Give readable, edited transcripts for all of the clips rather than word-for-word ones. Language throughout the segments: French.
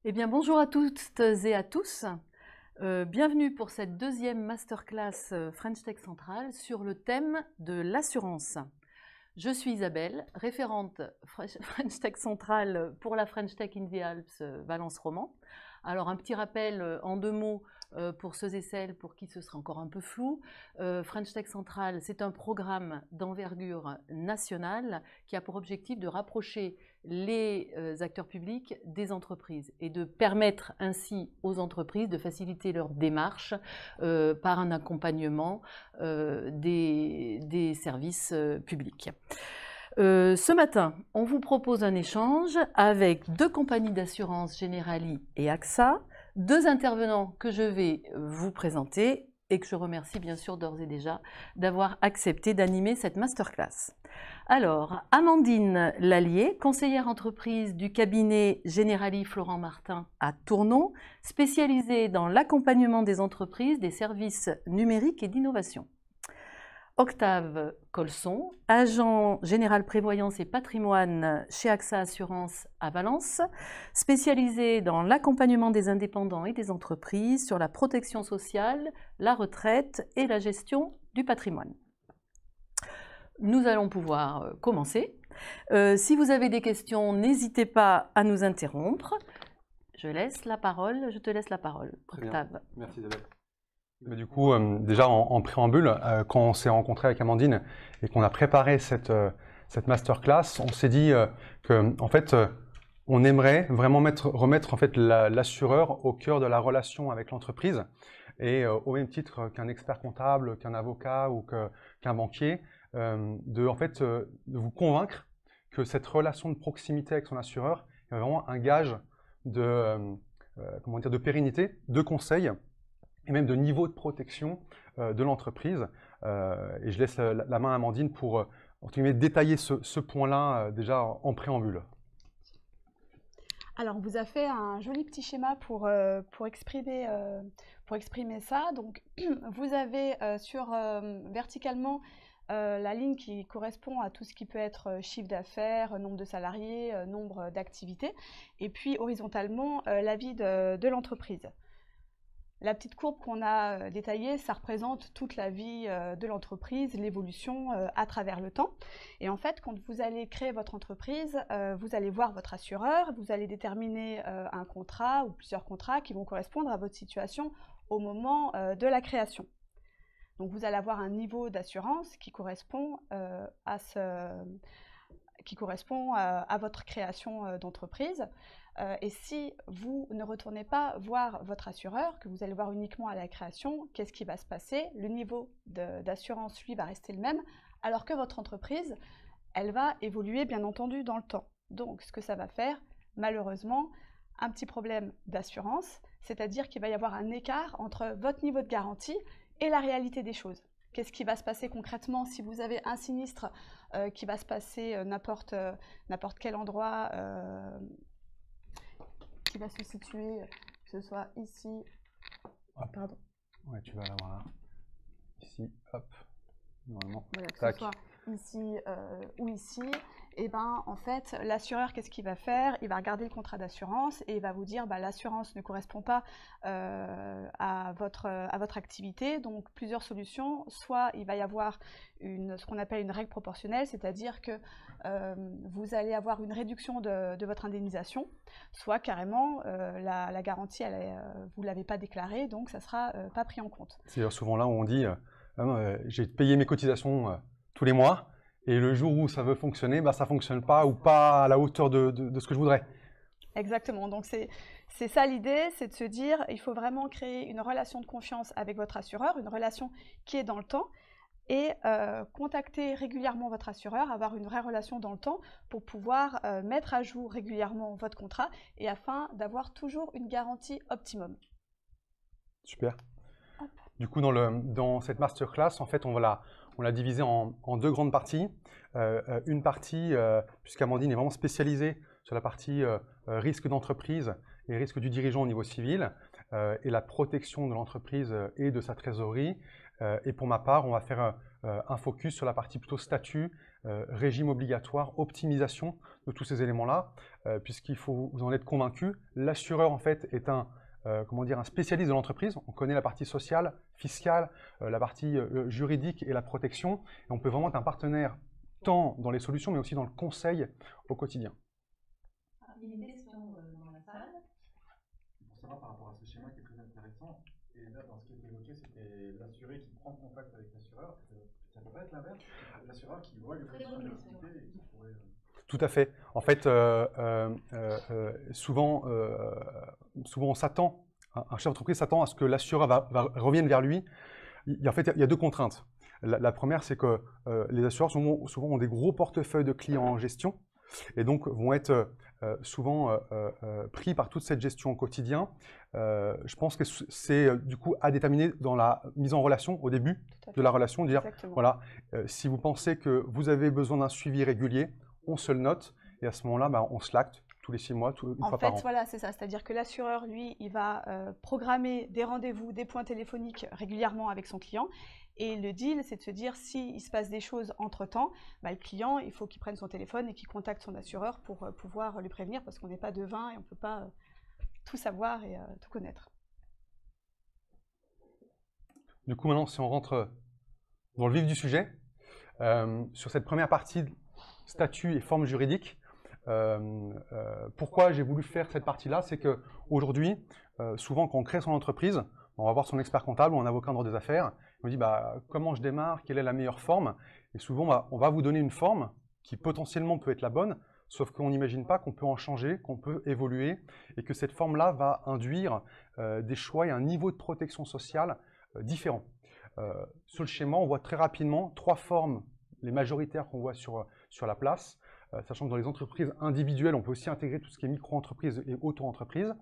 Eh bien, bonjour à toutes et à tous. Bienvenue pour cette deuxième masterclass French Tech Central sur le thème de l'assurance. Je suis Isabelle, référente French Tech Central pour la French Tech in the Alps Valence Roman. Alors, un petit rappel en deux mots pour ceux et celles pour qui ce sera encore un peu flou. French Tech Central, c'est un programme d'envergure nationale qui a pour objectif de rapprocher les acteurs publics des entreprises et de permettre ainsi aux entreprises de faciliter leur démarche par un accompagnement des services publics. Ce matin, on vous propose un échange avec deux compagnies d'assurance, Generali et AXA, deux intervenants que je vais vous présenter et que je remercie bien sûr d'ores et déjà d'avoir accepté d'animer cette masterclass. Alors, Amandine Lallier, conseillère entreprise du cabinet Generali Florent Martin à Tournon, spécialisée dans l'accompagnement des entreprises, des services numériques et d'innovation. Octave Colson, agent général prévoyance et patrimoine chez AXA Assurance à Valence, spécialisé dans l'accompagnement des indépendants et des entreprises sur la protection sociale, la retraite et la gestion du patrimoine. Nous allons pouvoir commencer. Si vous avez des questions, n'hésitez pas à nous interrompre. Je te laisse la parole, Octave. Merci Isabelle. Du coup, déjà en préambule, quand on s'est rencontré avec Amandine et qu'on a préparé cette masterclass, on s'est dit qu'en fait, on aimerait vraiment remettre en fait l'assureur au cœur de la relation avec l'entreprise et au même titre qu'un expert comptable, qu'un avocat ou qu'un banquier, de vous convaincre que cette relation de proximité avec son assureur est vraiment un gage de pérennité, de conseil et même de niveau de protection de l'entreprise. Et je laisse la main à Amandine pour détailler ce point-là déjà en préambule. Alors, on vous a fait un joli petit schéma pour exprimer ça. Donc, vous avez verticalement la ligne qui correspond à tout ce qui peut être chiffre d'affaires, nombre de salariés, nombre d'activités, et puis horizontalement la vie de l'entreprise. La petite courbe qu'on a détaillée, ça représente toute la vie de l'entreprise, l'évolution à travers le temps. Et en fait, quand vous allez créer votre entreprise, vous allez voir votre assureur, vous allez déterminer un contrat ou plusieurs contrats qui vont correspondre à votre situation au moment de la création. Donc vous allez avoir un niveau d'assurance qui correspond à votre création d'entreprise. Et si vous ne retournez pas voir votre assureur, que vous allez voir uniquement à la création, qu'est-ce qui va se passer? Le niveau d'assurance, lui, va rester le même, alors que votre entreprise, elle va évoluer, bien entendu, dans le temps. Donc, ce que ça va faire, malheureusement, un petit problème d'assurance, c'est-à-dire qu'il va y avoir un écart entre votre niveau de garantie et la réalité des choses. Qu'est-ce qui va se passer concrètement si vous avez un sinistre qui va se passer n'importe quel endroit qui va se situer, que ce soit ici, pardon. Ouais, tu vas l'avoir là. Ici, hop, normalement. Voilà, que ce soit ici ou ici, et ben en fait, l'assureur, qu'est-ce qu'il va faire? Il va regarder le contrat d'assurance et il va vous dire, bah, l'assurance ne correspond pas à votre activité. Donc, plusieurs solutions. Soit il va y avoir ce qu'on appelle une règle proportionnelle, c'est-à-dire que vous allez avoir une réduction de votre indemnisation, soit carrément la garantie, vous ne l'avez pas déclarée, donc ça ne sera pas pris en compte. C'est souvent là où on dit j'ai payé mes cotisations tous les mois, et le jour où ça veut fonctionner, bah, ça ne fonctionne pas ou pas à la hauteur de ce que je voudrais. Exactement, donc c'est ça l'idée, c'est de se dire il faut vraiment créer une relation de confiance avec votre assureur, une relation qui est dans le temps, et contacter régulièrement votre assureur, avoir une vraie relation dans le temps pour pouvoir mettre à jour régulièrement votre contrat et afin d'avoir toujours une garantie optimum. Super. Hop. Du coup, dans cette masterclass, en fait, on l'a divisé en deux grandes parties. Une partie, puisqu'Amandine est vraiment spécialisée sur la partie risque d'entreprise et risque du dirigeant au niveau civil et la protection de l'entreprise et de sa trésorerie. Et pour ma part, on va faire un focus sur la partie plutôt statut, régime obligatoire, optimisation de tous ces éléments-là, puisqu'il faut vous en être convaincu, l'assureur en fait est un spécialiste de l'entreprise. On connaît la partie sociale, fiscale, la partie juridique et la protection. Et on peut vraiment être un partenaire tant dans les solutions, mais aussi dans le conseil au quotidien. Il y a une question dans la salle. Pour savoir par rapport à ce schéma qui est très intéressant, et là dans ce qui est évoqué, c'était l'assuré qui prend contact avec l'assureur. Ça ne peut pas être l'inverse, l'assureur qui voit les fonctions de l'activité et qui pourrait... Tout à fait. En fait, souvent on s'attend, un chef d'entreprise s'attend à ce que l'assureur revienne vers lui. Il y a deux contraintes. La première, c'est que les assureurs souvent ont des gros portefeuilles de clients en gestion et donc vont être souvent pris par toute cette gestion au quotidien. Je pense que c'est du coup à déterminer dans la mise en relation, au début de la relation, de dire, voilà, si vous pensez que vous avez besoin d'un suivi régulier, on se le note, et à ce moment-là, on se l'acte tous les 6 mois, une fois par an. En fait, voilà, c'est ça. C'est-à-dire que l'assureur, lui, il va programmer des rendez-vous, des points téléphoniques régulièrement avec son client. Et le deal, c'est de se dire, s'il se passe des choses entre-temps, le client, il faut qu'il prenne son téléphone et qu'il contacte son assureur pour pouvoir lui prévenir, parce qu'on n'est pas devin et on ne peut pas tout savoir et tout connaître. Du coup, maintenant, si on rentre dans le vif du sujet, sur cette première partie, statut et forme juridique, pourquoi j'ai voulu faire cette partie-là, c'est qu'aujourd'hui, souvent quand on crée son entreprise, on va voir son expert comptable ou un avocat en droit des affaires, il me dit comment je démarre, quelle est la meilleure forme, et souvent on va vous donner une forme qui potentiellement peut être la bonne, sauf qu'on n'imagine pas qu'on peut en changer, qu'on peut évoluer, et que cette forme-là va induire des choix et un niveau de protection sociale différent. Sur le schéma, on voit très rapidement 3 formes, les majoritaires qu'on voit sur la place, sachant que dans les entreprises individuelles, on peut aussi intégrer tout ce qui est micro-entreprise et auto-entreprise,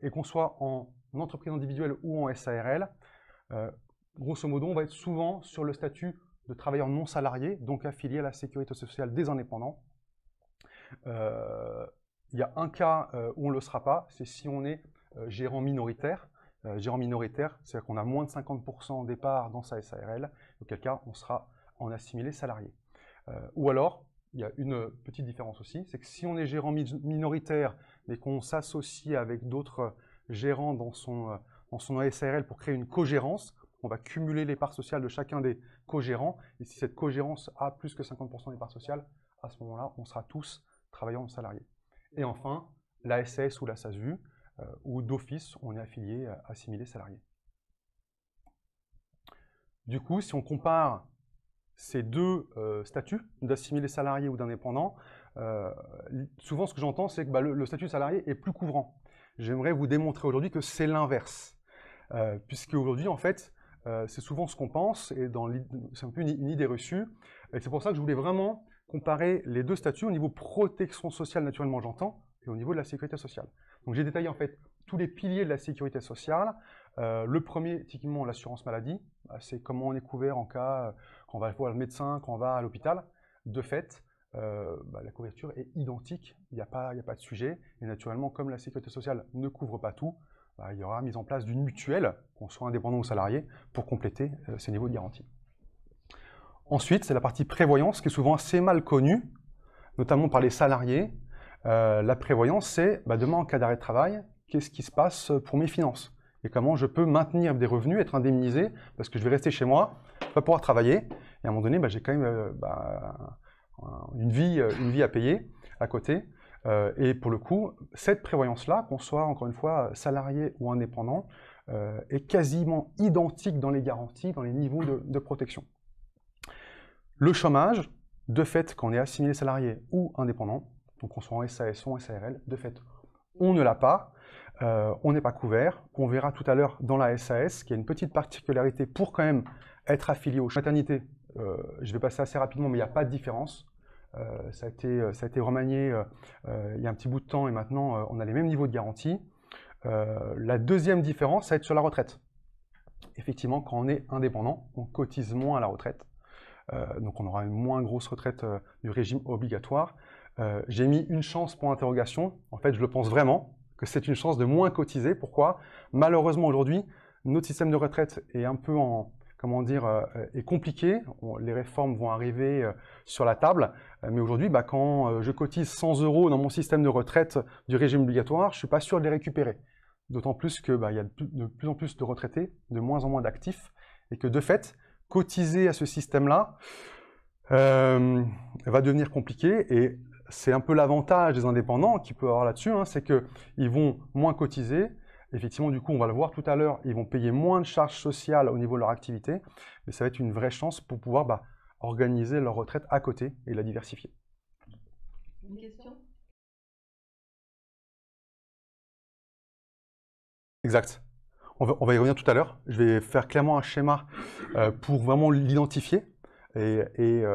et qu'on soit en entreprise individuelle ou en SARL, grosso modo, on va être souvent sur le statut de travailleur non salarié, donc affilié à la sécurité sociale des indépendants. Il y a un cas où on ne le sera pas, c'est si on est gérant minoritaire. Gérant minoritaire, c'est-à-dire qu'on a moins de 50% des parts dans sa SARL, auquel cas on sera en assimilé salarié. Ou alors, il y a une petite différence aussi, c'est que si on est gérant minoritaire, mais qu'on s'associe avec d'autres gérants dans son SARL pour créer une cogérance, on va cumuler les parts sociales de chacun des co-gérants, et si cette cogérance a plus que 50% des parts sociales, à ce moment-là, on sera tous travailleurs salariés. Et enfin, la SAS ou la SASU, où d'office, on est affilié, assimilé salarié. Du coup, si on compare ces deux statuts, d'assimilé salarié ou d'indépendant, souvent ce que j'entends, c'est que le statut salarié est plus couvrant. J'aimerais vous démontrer aujourd'hui que c'est l'inverse. Puisque aujourd'hui, en fait, c'est souvent ce qu'on pense, et c'est un peu une idée reçue. Et c'est pour ça que je voulais vraiment comparer les deux statuts au niveau protection sociale, naturellement j'entends, et au niveau de la sécurité sociale. Donc j'ai détaillé en fait tous les piliers de la sécurité sociale. Le premier, typiquement l'assurance maladie, c'est comment on est couvert en cas quand on va voir le médecin, quand on va à l'hôpital. De fait, la couverture est identique, il n'y a pas de sujet. Et naturellement, comme la sécurité sociale ne couvre pas tout, il y aura mise en place d'une mutuelle, qu'on soit indépendant ou salarié, pour compléter ces niveaux de garantie. Ensuite, c'est la partie prévoyance, qui est souvent assez mal connue, notamment par les salariés. La prévoyance, c'est demain, en cas d'arrêt de travail, qu'est-ce qui se passe pour mes finances? Et comment je peux maintenir des revenus, être indemnisé, parce que je vais rester chez moi, pas pouvoir travailler, et à un moment donné, j'ai quand même une vie à payer à côté. Et pour le coup, cette prévoyance-là, qu'on soit encore une fois salarié ou indépendant, est quasiment identique dans les garanties, dans les niveaux de protection. Le chômage, de fait, quand on est assimilé salarié ou indépendant, donc qu'on soit en SAS ou en SARL, de fait, on ne l'a pas, on n'est pas couvert. On verra tout à l'heure dans la SAS qu'il y a une petite particularité pour quand même être affilié aux maternités. Je vais passer assez rapidement, mais il n'y a pas de différence. Ça a été remanié il y a un petit bout de temps et maintenant on a les mêmes niveaux de garantie. La deuxième différence, ça va être sur la retraite. Effectivement, quand on est indépendant, on cotise moins à la retraite. Donc on aura une moins grosse retraite du régime obligatoire. J'ai mis une chance pour interrogation. En fait, je le pense vraiment que c'est une chance de moins cotiser. Pourquoi? Malheureusement, aujourd'hui, notre système de retraite est un peu comment dire, est compliqué. Les réformes vont arriver sur la table, mais aujourd'hui, quand je cotise 100 € dans mon système de retraite du régime obligatoire, je ne suis pas sûr de les récupérer. D'autant plus qu'il y a de plus en plus de retraités, de moins en moins d'actifs, et que de fait, cotiser à ce système-là va devenir compliqué. Et c'est un peu l'avantage des indépendants qu'il peut avoir là-dessus, c'est qu'ils vont moins cotiser. Effectivement, du coup, on va le voir tout à l'heure, ils vont payer moins de charges sociales au niveau de leur activité, mais ça va être une vraie chance pour pouvoir organiser leur retraite à côté et la diversifier. Une question ? Exact. On va y revenir tout à l'heure. Je vais faire clairement un schéma pour vraiment l'identifier et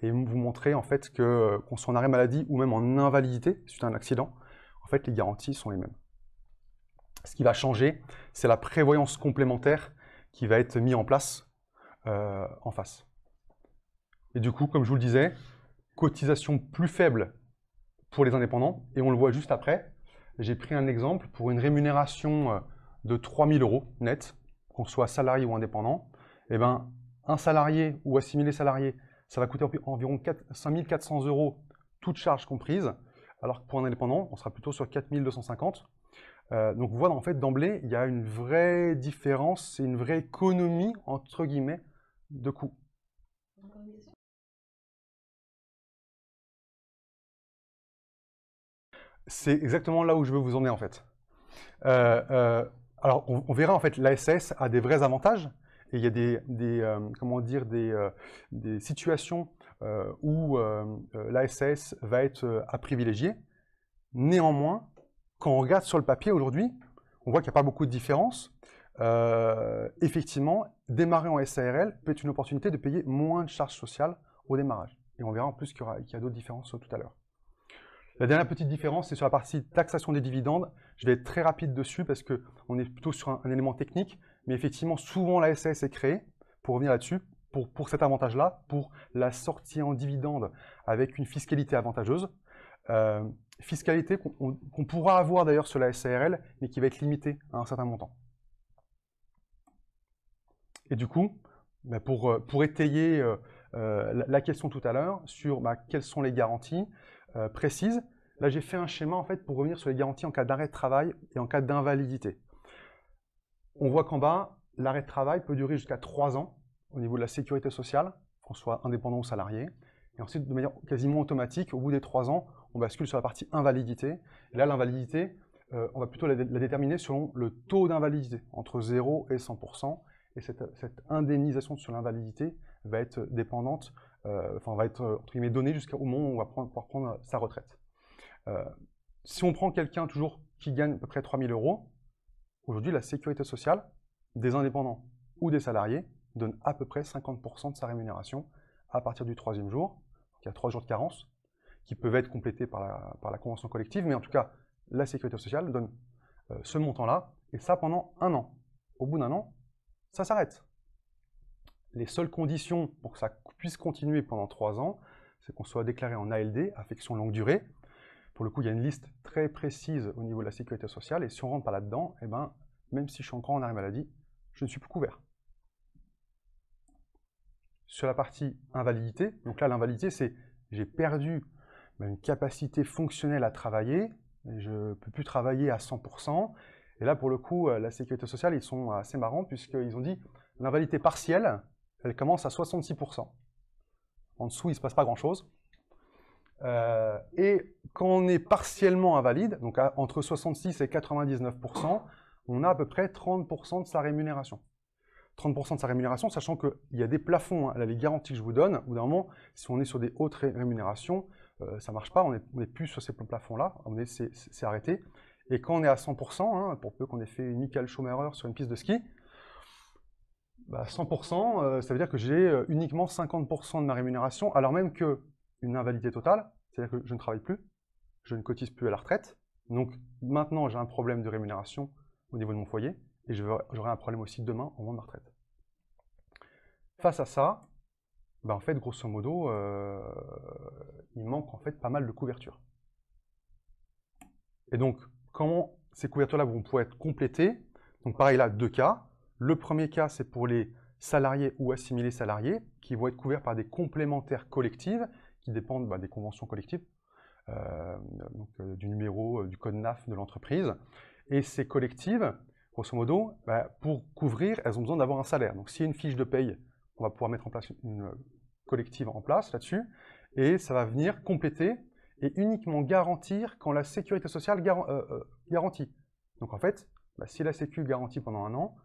vous montrer en fait qu'on soit en arrêt maladie ou même en invalidité suite à un accident, en fait, les garanties sont les mêmes. Ce qui va changer, c'est la prévoyance complémentaire qui va être mise en place en face. Et du coup, comme je vous le disais, cotisation plus faible pour les indépendants, et on le voit juste après. J'ai pris un exemple pour une rémunération de 3 000 € net, qu'on soit salarié ou indépendant. Eh ben, un salarié ou assimilé salarié, ça va coûter environ 5 400 €, toutes charges comprises, alors que pour un indépendant, on sera plutôt sur 4 250 €. Donc vous voyez, en fait, d'emblée, il y a une vraie différence et une vraie économie, entre guillemets, de coûts. C'est exactement là où je veux vous emmener, en fait. Alors, on verra, en fait, l'ASS a des vrais avantages, et il y a des situations où l'ASS va être à privilégier. Néanmoins, quand on regarde sur le papier aujourd'hui, on voit qu'il n'y a pas beaucoup de différence. Effectivement, démarrer en SARL peut être une opportunité de payer moins de charges sociales au démarrage. Et on verra en plus qu'il y a d'autres différences tout à l'heure. La dernière petite différence, c'est sur la partie taxation des dividendes. Je vais être très rapide dessus parce qu'on est plutôt sur un élément technique. Mais effectivement, souvent la SAS est créée, pour revenir là-dessus, pour cet avantage-là, pour la sortie en dividende avec une fiscalité avantageuse. Fiscalité qu'on pourra avoir d'ailleurs sur la SARL, mais qui va être limitée à un certain montant. Et du coup, pour étayer la question tout à l'heure sur quelles sont les garanties précises, là j'ai fait un schéma en fait pour revenir sur les garanties en cas d'arrêt de travail et en cas d'invalidité. On voit qu'en bas, l'arrêt de travail peut durer jusqu'à 3 ans au niveau de la sécurité sociale, qu'on soit indépendant ou salarié. Et ensuite, de manière quasiment automatique, au bout des 3 ans, on bascule sur la partie invalidité. Et là, l'invalidité, on va plutôt la déterminer selon le taux d'invalidité, entre 0 et 100%. Et cette indemnisation sur l'invalidité va être dépendante, va être entre guillemets donnée jusqu'au moment où on va pouvoir prendre sa retraite. Si on prend quelqu'un toujours qui gagne à peu près 3 000 €, aujourd'hui, la sécurité sociale des indépendants ou des salariés donne à peu près 50% de sa rémunération à partir du 3e jour. Donc, il y a 3 jours de carence qui peuvent être complétés par la convention collective, mais en tout cas, la sécurité sociale donne ce montant-là, et ça pendant 1 an. Au bout d'1 an, ça s'arrête. Les seules conditions pour que ça puisse continuer pendant 3 ans, c'est qu'on soit déclaré en ALD, affection longue durée. Pour le coup, il y a une liste très précise au niveau de la sécurité sociale, et si on ne rentre pas là-dedans, eh ben, même si je suis encore en arrêt maladie, je ne suis plus couvert. Sur la partie invalidité, donc là, l'invalidité, c'est j'ai perdu une capacité fonctionnelle à travailler, je ne peux plus travailler à 100%. Et là, pour le coup, la sécurité sociale, ils sont assez marrants puisqu'ils ont dit l'invalidité partielle, elle commence à 66%. En dessous, il ne se passe pas grand-chose. Et quand on est partiellement invalide, donc entre 66 et 99%, on a à peu près 30% de sa rémunération. 30% de sa rémunération, sachant qu'il y a des plafonds, là, les garanties que je vous donne, au bout d'un moment, si on est sur des hautes rémunérations, ça ne marche pas, on n'est plus sur ces plafonds-là, c'est arrêté. Et quand on est à 100%, pour peu qu'on ait fait une Michael Schumacher sur une piste de ski, 100%, ça veut dire que j'ai uniquement 50% de ma rémunération, alors même qu'une invalidité totale, c'est-à-dire que je ne travaille plus, je ne cotise plus à la retraite, donc maintenant j'ai un problème de rémunération au niveau de mon foyer, et j'aurai un problème aussi demain au moment de ma retraite. Face à ça, en fait, grosso modo, il manque en fait pas mal de couverture. Et donc, comment ces couvertures-là vont pouvoir être complétées? Donc pareil là, 2 cas. Le premier cas, c'est pour les salariés ou assimilés salariés, qui vont être couverts par des complémentaires collectives, qui dépendent des conventions collectives, du numéro, du code NAF de l'entreprise. Et ces collectives, grosso modo, pour couvrir, elles ont besoin d'avoir un salaire. Donc s'il y a une fiche de paye, on va pouvoir mettre en place une collective en place là-dessus, et ça va venir compléter et uniquement garantir quand la sécurité sociale garantit. Donc en fait, si la sécu garantit pendant 1 an,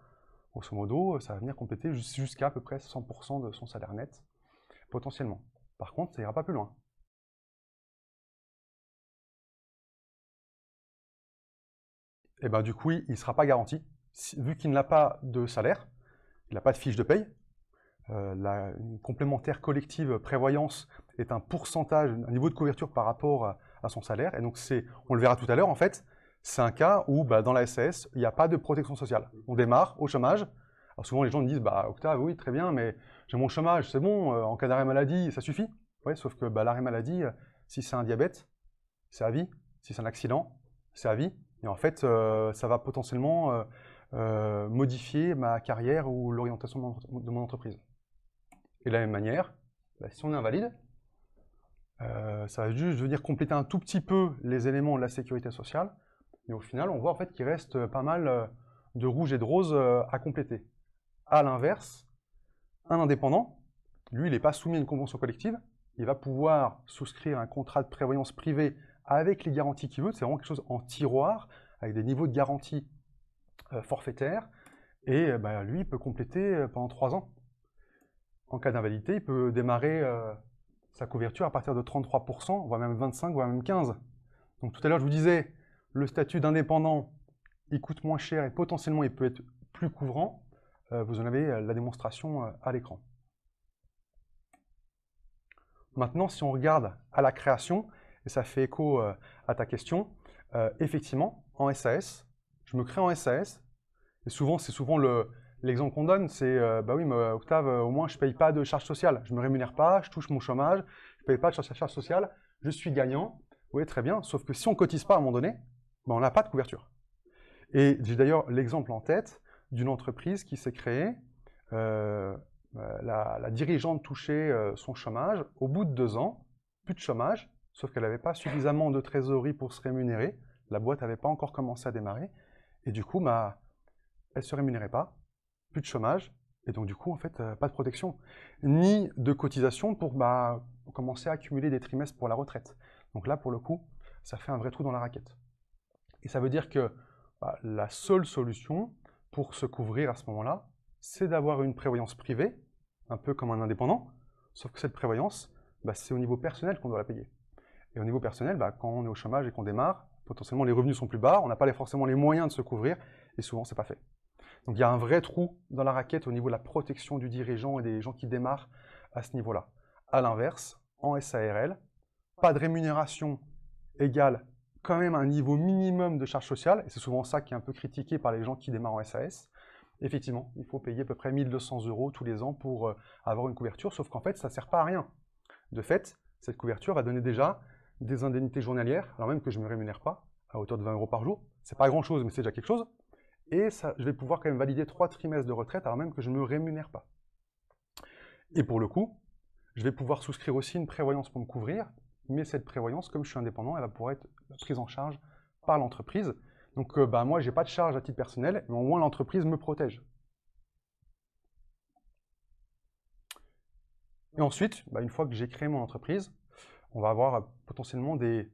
grosso modo, ça va venir compléter jusqu'à à peu près 100% de son salaire net, potentiellement. Par contre, ça ira pas plus loin. Et du coup, il ne sera pas garanti. Vu qu'il n'a pas de salaire, il n'a pas de fiche de paye, une complémentaire collective prévoyance est un pourcentage, un niveau de couverture par rapport à son salaire. Et donc, on le verra tout à l'heure, en fait, c'est un cas où dans la SAS, il n'y a pas de protection sociale. On démarre au chômage. Alors souvent, les gens me disent, Octave, oui, très bien, mais j'ai mon chômage, c'est bon, en cas d'arrêt maladie, ça suffit. Oui, sauf que l'arrêt maladie, si c'est un diabète, c'est à vie. Si c'est un accident, c'est à vie. Et en fait, ça va potentiellement modifier ma carrière ou l'orientation de mon entreprise. Et de la même manière, si on est invalide, ça va juste venir compléter un tout petit peu les éléments de la sécurité sociale. Mais au final, on voit en fait qu'il reste pas mal de rouge et de rose à compléter. À l'inverse, un indépendant, lui, il n'est pas soumis à une convention collective. Il va pouvoir souscrire un contrat de prévoyance privée avec les garanties qu'il veut. C'est vraiment quelque chose en tiroir, avec des niveaux de garantie forfaitaires. Et lui, il peut compléter pendant 3 ans. En cas d'invalidité, il peut démarrer sa couverture à partir de 33%, voire même 25%, voire même 15%. Donc tout à l'heure, je vous disais, le statut d'indépendant, il coûte moins cher et potentiellement, il peut être plus couvrant. Vous en avez la démonstration à l'écran. Maintenant, si on regarde à la création, et ça fait écho à ta question, effectivement, en SAS, je me crée en SAS, et souvent, c'est souvent l'exemple qu'on donne, c'est oui, mais Octave, au moins, je ne paye pas de charges sociales, je ne me rémunère pas, je touche mon chômage, je ne paye pas de charges sociales, je suis gagnant. Oui, très bien, sauf que si on ne cotise pas à un moment donné, on n'a pas de couverture. Et j'ai d'ailleurs l'exemple en tête d'une entreprise qui s'est créée, la dirigeante touchait son chômage, au bout de 2 ans, plus de chômage, sauf qu'elle n'avait pas suffisamment de trésorerie pour se rémunérer, la boîte n'avait pas encore commencé à démarrer, et du coup, elle ne se rémunérait pas, plus de chômage, et donc du coup, en fait, pas de protection, ni de cotisation pour commencer à accumuler des trimestres pour la retraite. Donc là, pour le coup, ça fait un vrai trou dans la raquette. Et ça veut dire que la seule solution pour se couvrir à ce moment-là, c'est d'avoir une prévoyance privée, un peu comme un indépendant, sauf que cette prévoyance, c'est au niveau personnel qu'on doit la payer. Et au niveau personnel, quand on est au chômage et qu'on démarre, potentiellement les revenus sont plus bas, on n'a pas forcément les moyens de se couvrir, et souvent c'est pas fait. Donc il y a un vrai trou dans la raquette au niveau de la protection du dirigeant et des gens qui démarrent à ce niveau-là. A l'inverse, en SARL, pas de rémunération égale quand même un niveau minimum de charges sociales, et c'est souvent ça qui est un peu critiqué par les gens qui démarrent en SAS. Effectivement, il faut payer à peu près 1 200 € tous les ans pour avoir une couverture, sauf qu'en fait, ça ne sert pas à rien. De fait, cette couverture va donner déjà des indemnités journalières, alors même que je ne me rémunère pas, à hauteur de 20 € par jour. C'est pas grand-chose, mais c'est déjà quelque chose. Et ça, je vais pouvoir quand même valider 3 trimestres de retraite, alors même que je ne me rémunère pas. Et pour le coup, je vais pouvoir souscrire aussi une prévoyance pour me couvrir, mais cette prévoyance, comme je suis indépendant, elle va pouvoir être prise en charge par l'entreprise. Donc moi, je n'ai pas de charge à titre personnel, mais au moins l'entreprise me protège. Et ensuite, une fois que j'ai créé mon entreprise, on va avoir potentiellement des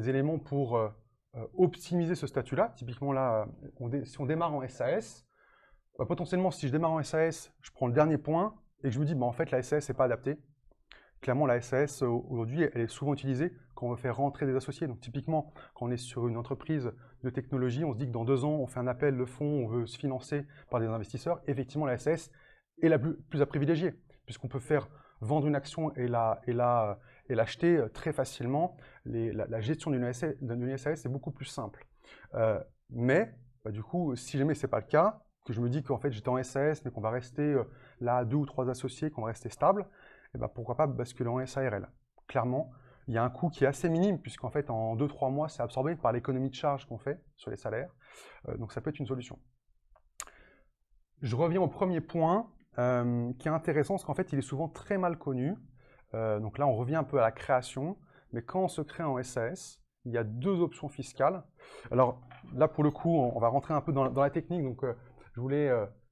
éléments pour optimiser ce statut-là. Typiquement là, si on démarre en SAS, potentiellement si je démarre en SAS, je prends le dernier point et que je me dis, en fait la SAS n'est pas adaptée. Clairement, la SAS, aujourd'hui, elle est souvent utilisée quand on veut faire rentrer des associés. Donc, typiquement, quand on est sur une entreprise de technologie, on se dit que dans 2 ans, on fait un appel de fonds, on veut se financer par des investisseurs. Effectivement, la SAS est la plus à privilégier, puisqu'on peut faire vendre une action et l'acheter très facilement. La gestion d'une SAS est beaucoup plus simple. Mais, du coup, si jamais ce n'est pas le cas, que je me dis qu'en fait, j'étais en SAS, mais qu'on va rester là 2 ou 3 associés, qu'on va rester stable, pourquoi pas basculer en SARL. Clairement, il y a un coût qui est assez minime, puisqu'en fait, en 2-3 mois, c'est absorbé par l'économie de charge qu'on fait sur les salaires. Donc, ça peut être une solution. Je reviens au premier point, qui est intéressant parce qu'en fait, il est souvent très mal connu. Donc là, on revient un peu à la création, mais quand on se crée en SAS, il y a deux options fiscales. Alors là, pour le coup, on va rentrer un peu dans la technique, donc je voulais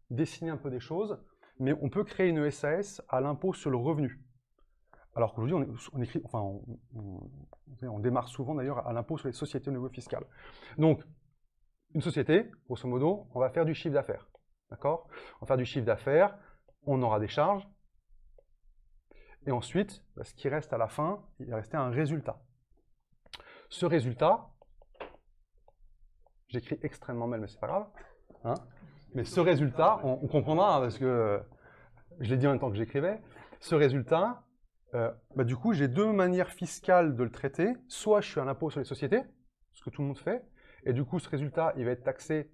dessiner un peu des choses, mais on peut créer une SAS à l'impôt sur le revenu. Alors qu'aujourd'hui, on démarre souvent d'ailleurs à l'impôt sur les sociétés au niveau fiscal. Donc, une société, grosso modo, on va faire du chiffre d'affaires. D'accord? On va faire du chiffre d'affaires, on aura des charges, et ensuite, ce qui reste à la fin, il va rester un résultat. Ce résultat, j'écris extrêmement mal, mais c'est pas grave, hein, mais ce résultat, on comprendra, hein, parce que je l'ai dit en même temps que j'écrivais, ce résultat, du coup, j'ai deux manières fiscales de le traiter. Soit je suis à l'impôt sur les sociétés, ce que tout le monde fait, et du coup, ce résultat, il va être taxé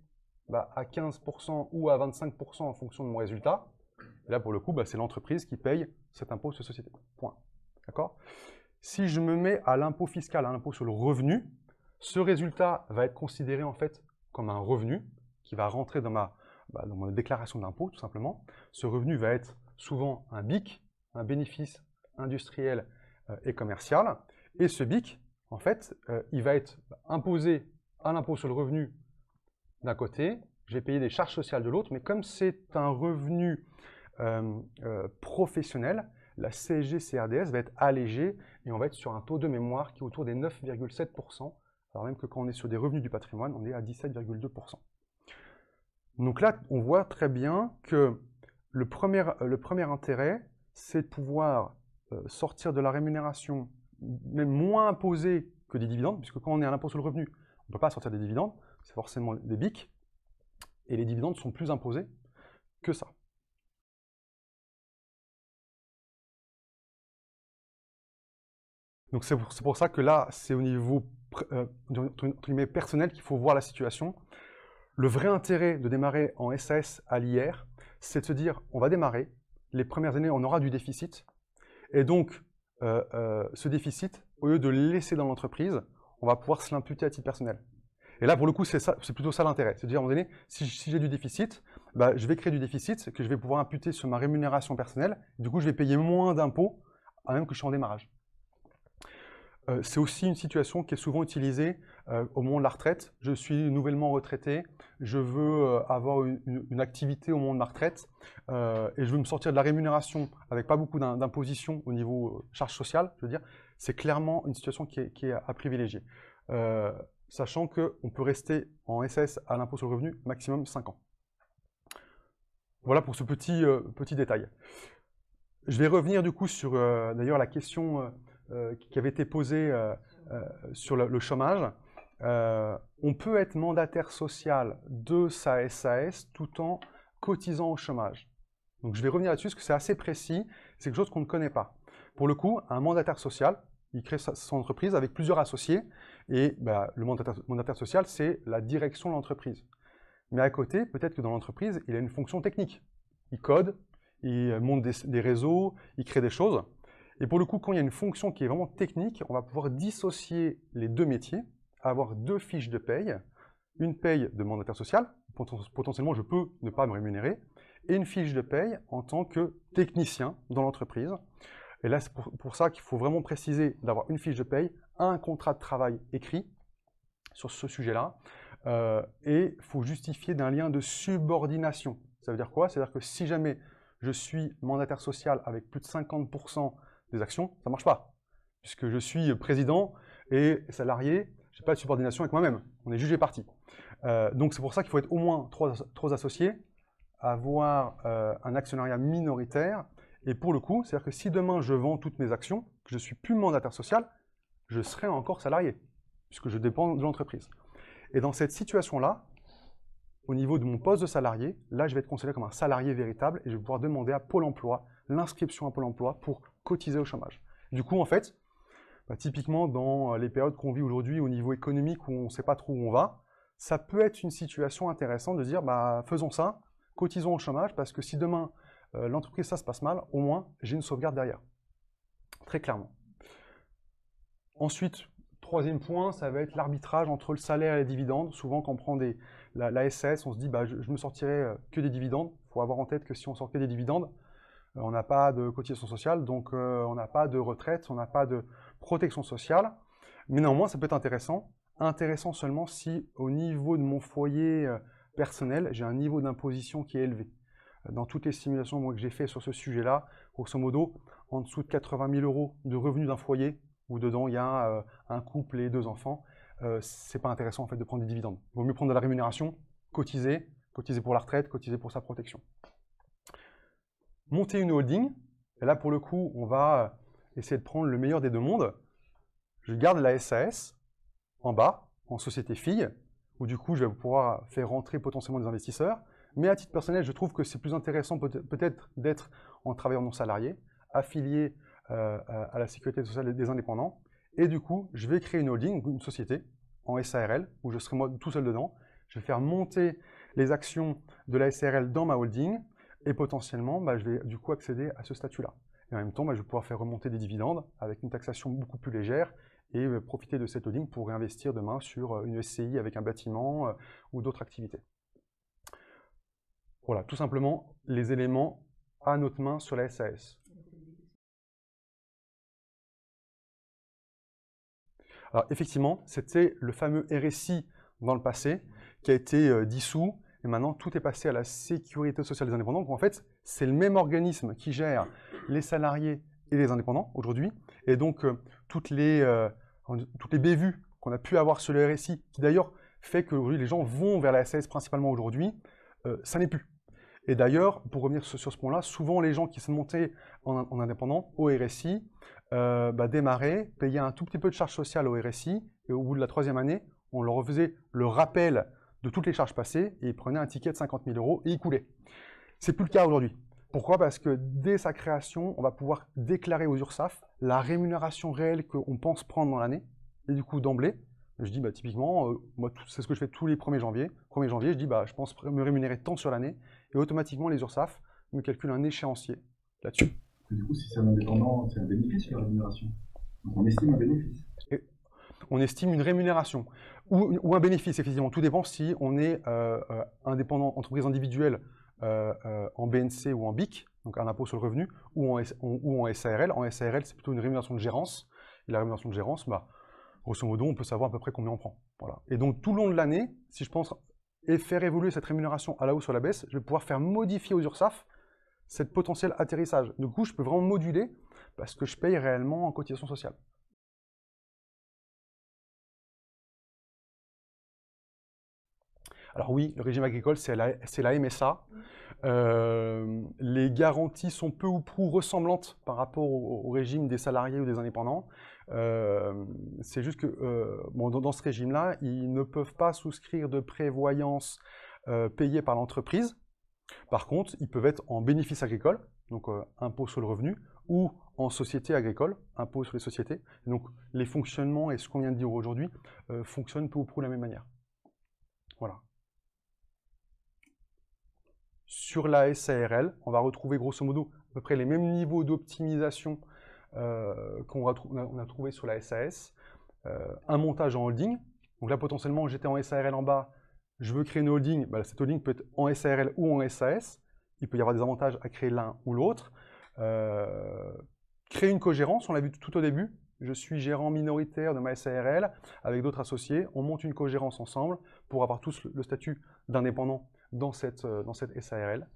à 15% ou à 25% en fonction de mon résultat. Et là, pour le coup, c'est l'entreprise qui paye cet impôt sur les sociétés. Point. D'accord? Si je me mets à l'impôt fiscal, à l'impôt sur le revenu, ce résultat va être considéré en fait comme un revenu qui va rentrer dans ma déclaration d'impôt, tout simplement. Ce revenu va être souvent un BIC, un bénéfice industriel et commercial. Et ce BIC, en fait, il va être imposé à l'impôt sur le revenu d'un côté, je vais payer des charges sociales de l'autre, mais comme c'est un revenu professionnel, la CSG-CRDS va être allégée et on va être sur un taux de mémoire qui est autour des 9,7%, alors même que quand on est sur des revenus du patrimoine, on est à 17,2%. Donc là, on voit très bien que le premier intérêt, c'est de pouvoir sortir de la rémunération même moins imposée que des dividendes, puisque quand on est à l'impôt sur le revenu, on ne peut pas sortir des dividendes, c'est forcément des BIC, et les dividendes sont plus imposés que ça. Donc c'est pour ça que là, c'est au niveau personnel qu'il faut voir la situation. Le vrai intérêt de démarrer en SAS à l'IR, c'est de se dire, on va démarrer, les premières années, on aura du déficit, et donc ce déficit, au lieu de le laisser dans l'entreprise, on va pouvoir se l'imputer à titre personnel. Et là, pour le coup, c'est plutôt ça l'intérêt. C'est de dire, à un moment donné, si j'ai du déficit, je vais créer du déficit que je vais pouvoir imputer sur ma rémunération personnelle. Du coup, je vais payer moins d'impôts, même que je suis en démarrage. C'est aussi une situation qui est souvent utilisée au moment de la retraite. Je suis nouvellement retraité, je veux avoir une activité au moment de ma retraite et je veux me sortir de la rémunération avec pas beaucoup d'imposition au niveau charge sociale, je veux dire. C'est clairement une situation qui est à privilégier. Sachant qu'on peut rester en SAS à l'impôt sur le revenu maximum 5 ans. Voilà pour ce petit détail. Je vais revenir du coup sur d'ailleurs la question qui avait été posée sur le chômage. On peut être mandataire social de sa SAS tout en cotisant au chômage. Donc je vais revenir là-dessus parce que c'est assez précis, c'est quelque chose qu'on ne connaît pas. Pour le coup, un mandataire social, il crée son entreprise avec plusieurs associés et le mandataire social, c'est la direction de l'entreprise. Mais à côté, peut-être que dans l'entreprise, il a une fonction technique. Il code, il monte des réseaux, il crée des choses. Et pour le coup, quand il y a une fonction qui est vraiment technique, on va pouvoir dissocier les deux métiers, avoir deux fiches de paye, une paye de mandataire social, potentiellement je peux ne pas me rémunérer, et une fiche de paye en tant que technicien dans l'entreprise. Et là, c'est pour ça qu'il faut vraiment préciser d'avoir une fiche de paye, un contrat de travail écrit sur ce sujet-là, et il faut justifier d'un lien de subordination. Ça veut dire quoi? C'est-à-dire que si jamais je suis mandataire social avec plus de 50% des actions, ça ne marche pas. Puisque je suis président et salarié, je n'ai pas de subordination avec moi-même. On est jugé parti. Donc c'est pour ça qu'il faut être au moins 3 associés, avoir un actionnariat minoritaire. Et pour le coup, c'est-à-dire que si demain je vends toutes mes actions, que je ne suis plus mandataire social, je serai encore salarié, puisque je dépends de l'entreprise. Et dans cette situation-là, au niveau de mon poste de salarié, là je vais être considéré comme un salarié véritable et je vais pouvoir demander à Pôle emploi l'inscription à Pôle emploi pour cotiser au chômage. Du coup, en fait, typiquement dans les périodes qu'on vit aujourd'hui au niveau économique où on ne sait pas trop où on va, ça peut être une situation intéressante de dire faisons ça, cotisons au chômage, parce que si demain l'entreprise ça se passe mal, au moins j'ai une sauvegarde derrière. Très clairement. Ensuite, troisième point, ça va être l'arbitrage entre le salaire et les dividendes. Souvent, quand on prend la SAS, on se dit je me sortirai que des dividendes. faut avoir en tête que si on sort que des dividendes, on n'a pas de cotisation sociale, donc on n'a pas de retraite, on n'a pas de protection sociale. Mais néanmoins, ça peut être intéressant. Intéressant seulement si, au niveau de mon foyer personnel, j'ai un niveau d'imposition qui est élevé. Dans toutes les simulations moi, que j'ai fait sur ce sujet-là, grosso modo, en dessous de 80 000 € de revenus d'un foyer, où dedans il y a un couple et 2 enfants, c'est pas intéressant en fait de prendre des dividendes. Il vaut mieux prendre de la rémunération, cotiser pour la retraite, cotiser pour sa protection. Monter une holding, et là pour le coup, on va essayer de prendre le meilleur des deux mondes. Je garde la SAS en bas, en société fille, où du coup je vais pouvoir faire rentrer potentiellement des investisseurs. Mais à titre personnel, je trouve que c'est plus intéressant peut-être d'être en travailleur non salarié, affilié à la sécurité sociale des indépendants. Et du coup, je vais créer une holding, une société, en SARL, où je serai moi tout seul dedans. Je vais faire monter les actions de la SARL dans ma holding, et potentiellement, je vais du coup accéder à ce statut-là. Et en même temps, je vais pouvoir faire remonter des dividendes avec une taxation beaucoup plus légère, et profiter de cette holding pour réinvestir demain sur une SCI avec un bâtiment ou d'autres activités. Voilà, tout simplement les éléments à notre main sur la SAS. Alors effectivement, c'était le fameux RSI dans le passé qui a été dissous et maintenant tout est passé à la sécurité sociale des indépendants. Donc en fait, c'est le même organisme qui gère les salariés et les indépendants aujourd'hui. Et donc toutes les bévues qu'on a pu avoir sur le RSI, qui d'ailleurs fait qu'aujourd'hui les gens vont vers la SAS principalement aujourd'hui, ça n'est plus. Et d'ailleurs, pour revenir sur ce point-là, souvent les gens qui sont montés en indépendant au RSI démarraient, payaient un tout petit peu de charges sociales au RSI, et au bout de la 3e année, on leur faisait le rappel de toutes les charges passées, et ils prenaient un ticket de 50 000 € et ils coulaient. C'est plus le cas aujourd'hui. Pourquoi? Parce que dès sa création, on va pouvoir déclarer aux URSSAF la rémunération réelle qu'on pense prendre dans l'année, et du coup d'emblée, je dis typiquement, moi c'est ce que je fais tous les 1er janvier. 1er janvier, je dis je pense me rémunérer tant sur l'année, et automatiquement les URSSAF me calculent un échéancier là-dessus. Du coup, si c'est un indépendant, c'est un bénéfice sur la rémunération. Donc on estime un bénéfice. Et on estime une rémunération ou un bénéfice, effectivement. Tout dépend si on est indépendant, entreprise individuelle en BNC ou en BIC, donc un impôt sur le revenu, ou en SARL. En SARL, c'est plutôt une rémunération de gérance. Et la rémunération de gérance, grosso modo, on peut savoir à peu près combien on prend. Voilà. Et donc, tout le long de l'année, si je pense et faire évoluer cette rémunération à la hausse ou à la baisse, je vais pouvoir faire modifier aux URSSAF cette potentiel atterrissage. Du coup, je peux vraiment moduler parce que je paye réellement en cotisation sociale. Alors oui, le régime agricole, c'est la MSA. Les garanties sont peu ou prou ressemblantes par rapport au régime des salariés ou des indépendants. C'est juste que dans ce régime-là, ils ne peuvent pas souscrire de prévoyance payée par l'entreprise. Par contre, ils peuvent être en bénéfice agricole, donc impôt sur le revenu, ou en société agricole, impôt sur les sociétés. Donc les fonctionnements et ce qu'on vient de dire aujourd'hui fonctionnent peu ou prou de la même manière. Voilà. Sur la SARL, on va retrouver grosso modo à peu près les mêmes niveaux d'optimisation qu'on a trouvé sur la SAS. Un montage en holding. Donc là, potentiellement, j'étais en SARL en bas, je veux créer une holding. Cette holding peut être en SARL ou en SAS. Il peut y avoir des avantages à créer l'un ou l'autre. Créer une cogérance, on l'a vu tout au début. Je suis gérant minoritaire de ma SARL avec d'autres associés. On monte une cogérance ensemble pour avoir tous le statut d'indépendant dans cette SARL.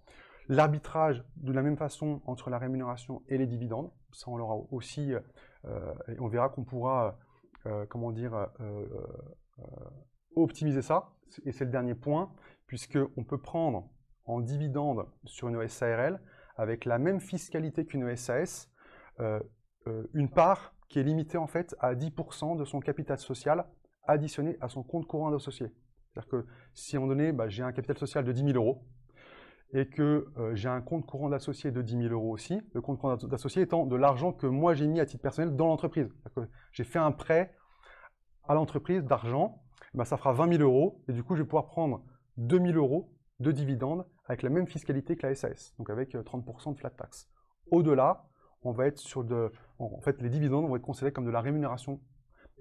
L'arbitrage, de la même façon, entre la rémunération et les dividendes. Ça, on l'aura aussi, et on verra qu'on pourra, optimiser ça. Et c'est le dernier point, puisqu'on peut prendre en dividende sur une SARL, avec la même fiscalité qu'une SAS, une part qui est limitée en fait à 10% de son capital social additionné à son compte courant d'associé. C'est-à-dire que si à un moment donné, j'ai un capital social de 10 000 € et que j'ai un compte courant d'associé de 10 000 € aussi, le compte courant d'associé étant de l'argent que moi j'ai mis à titre personnel dans l'entreprise. J'ai fait un prêt à l'entreprise d'argent, ça fera 20 000 € et du coup je vais pouvoir prendre 2 000 € de dividendes avec la même fiscalité que la SAS, donc avec 30% de flat tax. Au-delà, on va être sur en fait, les dividendes vont être considérés comme de la rémunération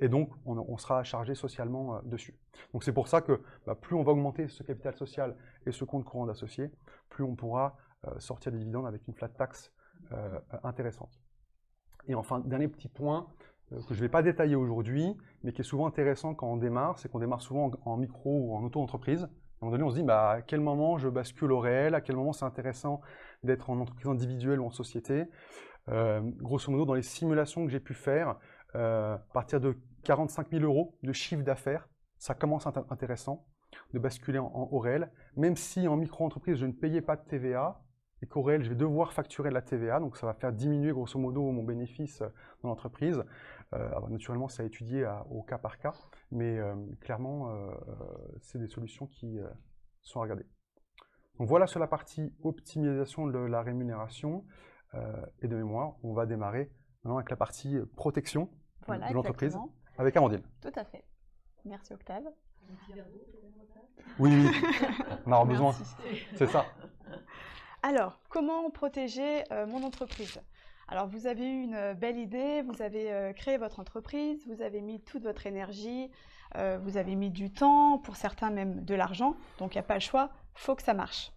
et donc on sera chargé socialement dessus. Donc c'est pour ça que plus on va augmenter ce capital social et ce compte courant d'associés, plus on pourra sortir des dividendes avec une flat tax intéressante. Et enfin, dernier petit point que je ne vais pas détailler aujourd'hui, mais qui est souvent intéressant quand on démarre, c'est qu'on démarre souvent en micro ou en auto-entreprise. À un moment donné, on se dit à quel moment je bascule au réel, à quel moment c'est intéressant d'être en entreprise individuelle ou en société. Grosso modo, dans les simulations que j'ai pu faire, à partir de 45 000 € de chiffre d'affaires, ça commence à être intéressant de basculer au réel, même si en micro-entreprise, je ne payais pas de TVA, et qu'au réel, je vais devoir facturer de la TVA, donc ça va faire diminuer grosso modo mon bénéfice dans l'entreprise. Alors, naturellement, c'est à étudier au cas par cas, mais clairement, c'est des solutions qui sont à regarder. Donc voilà sur la partie optimisation de la rémunération et de mémoire. On va démarrer maintenant avec la partie protection de l'entreprise avec Amandine. Tout à fait. Merci Octave. Oui, on en aura besoin. C'est ça. Alors, comment protéger mon entreprise? Alors, vous avez eu une belle idée, vous avez créé votre entreprise, vous avez mis toute votre énergie, vous avez mis du temps, pour certains même de l'argent, donc il n'y a pas le choix, il faut que ça marche.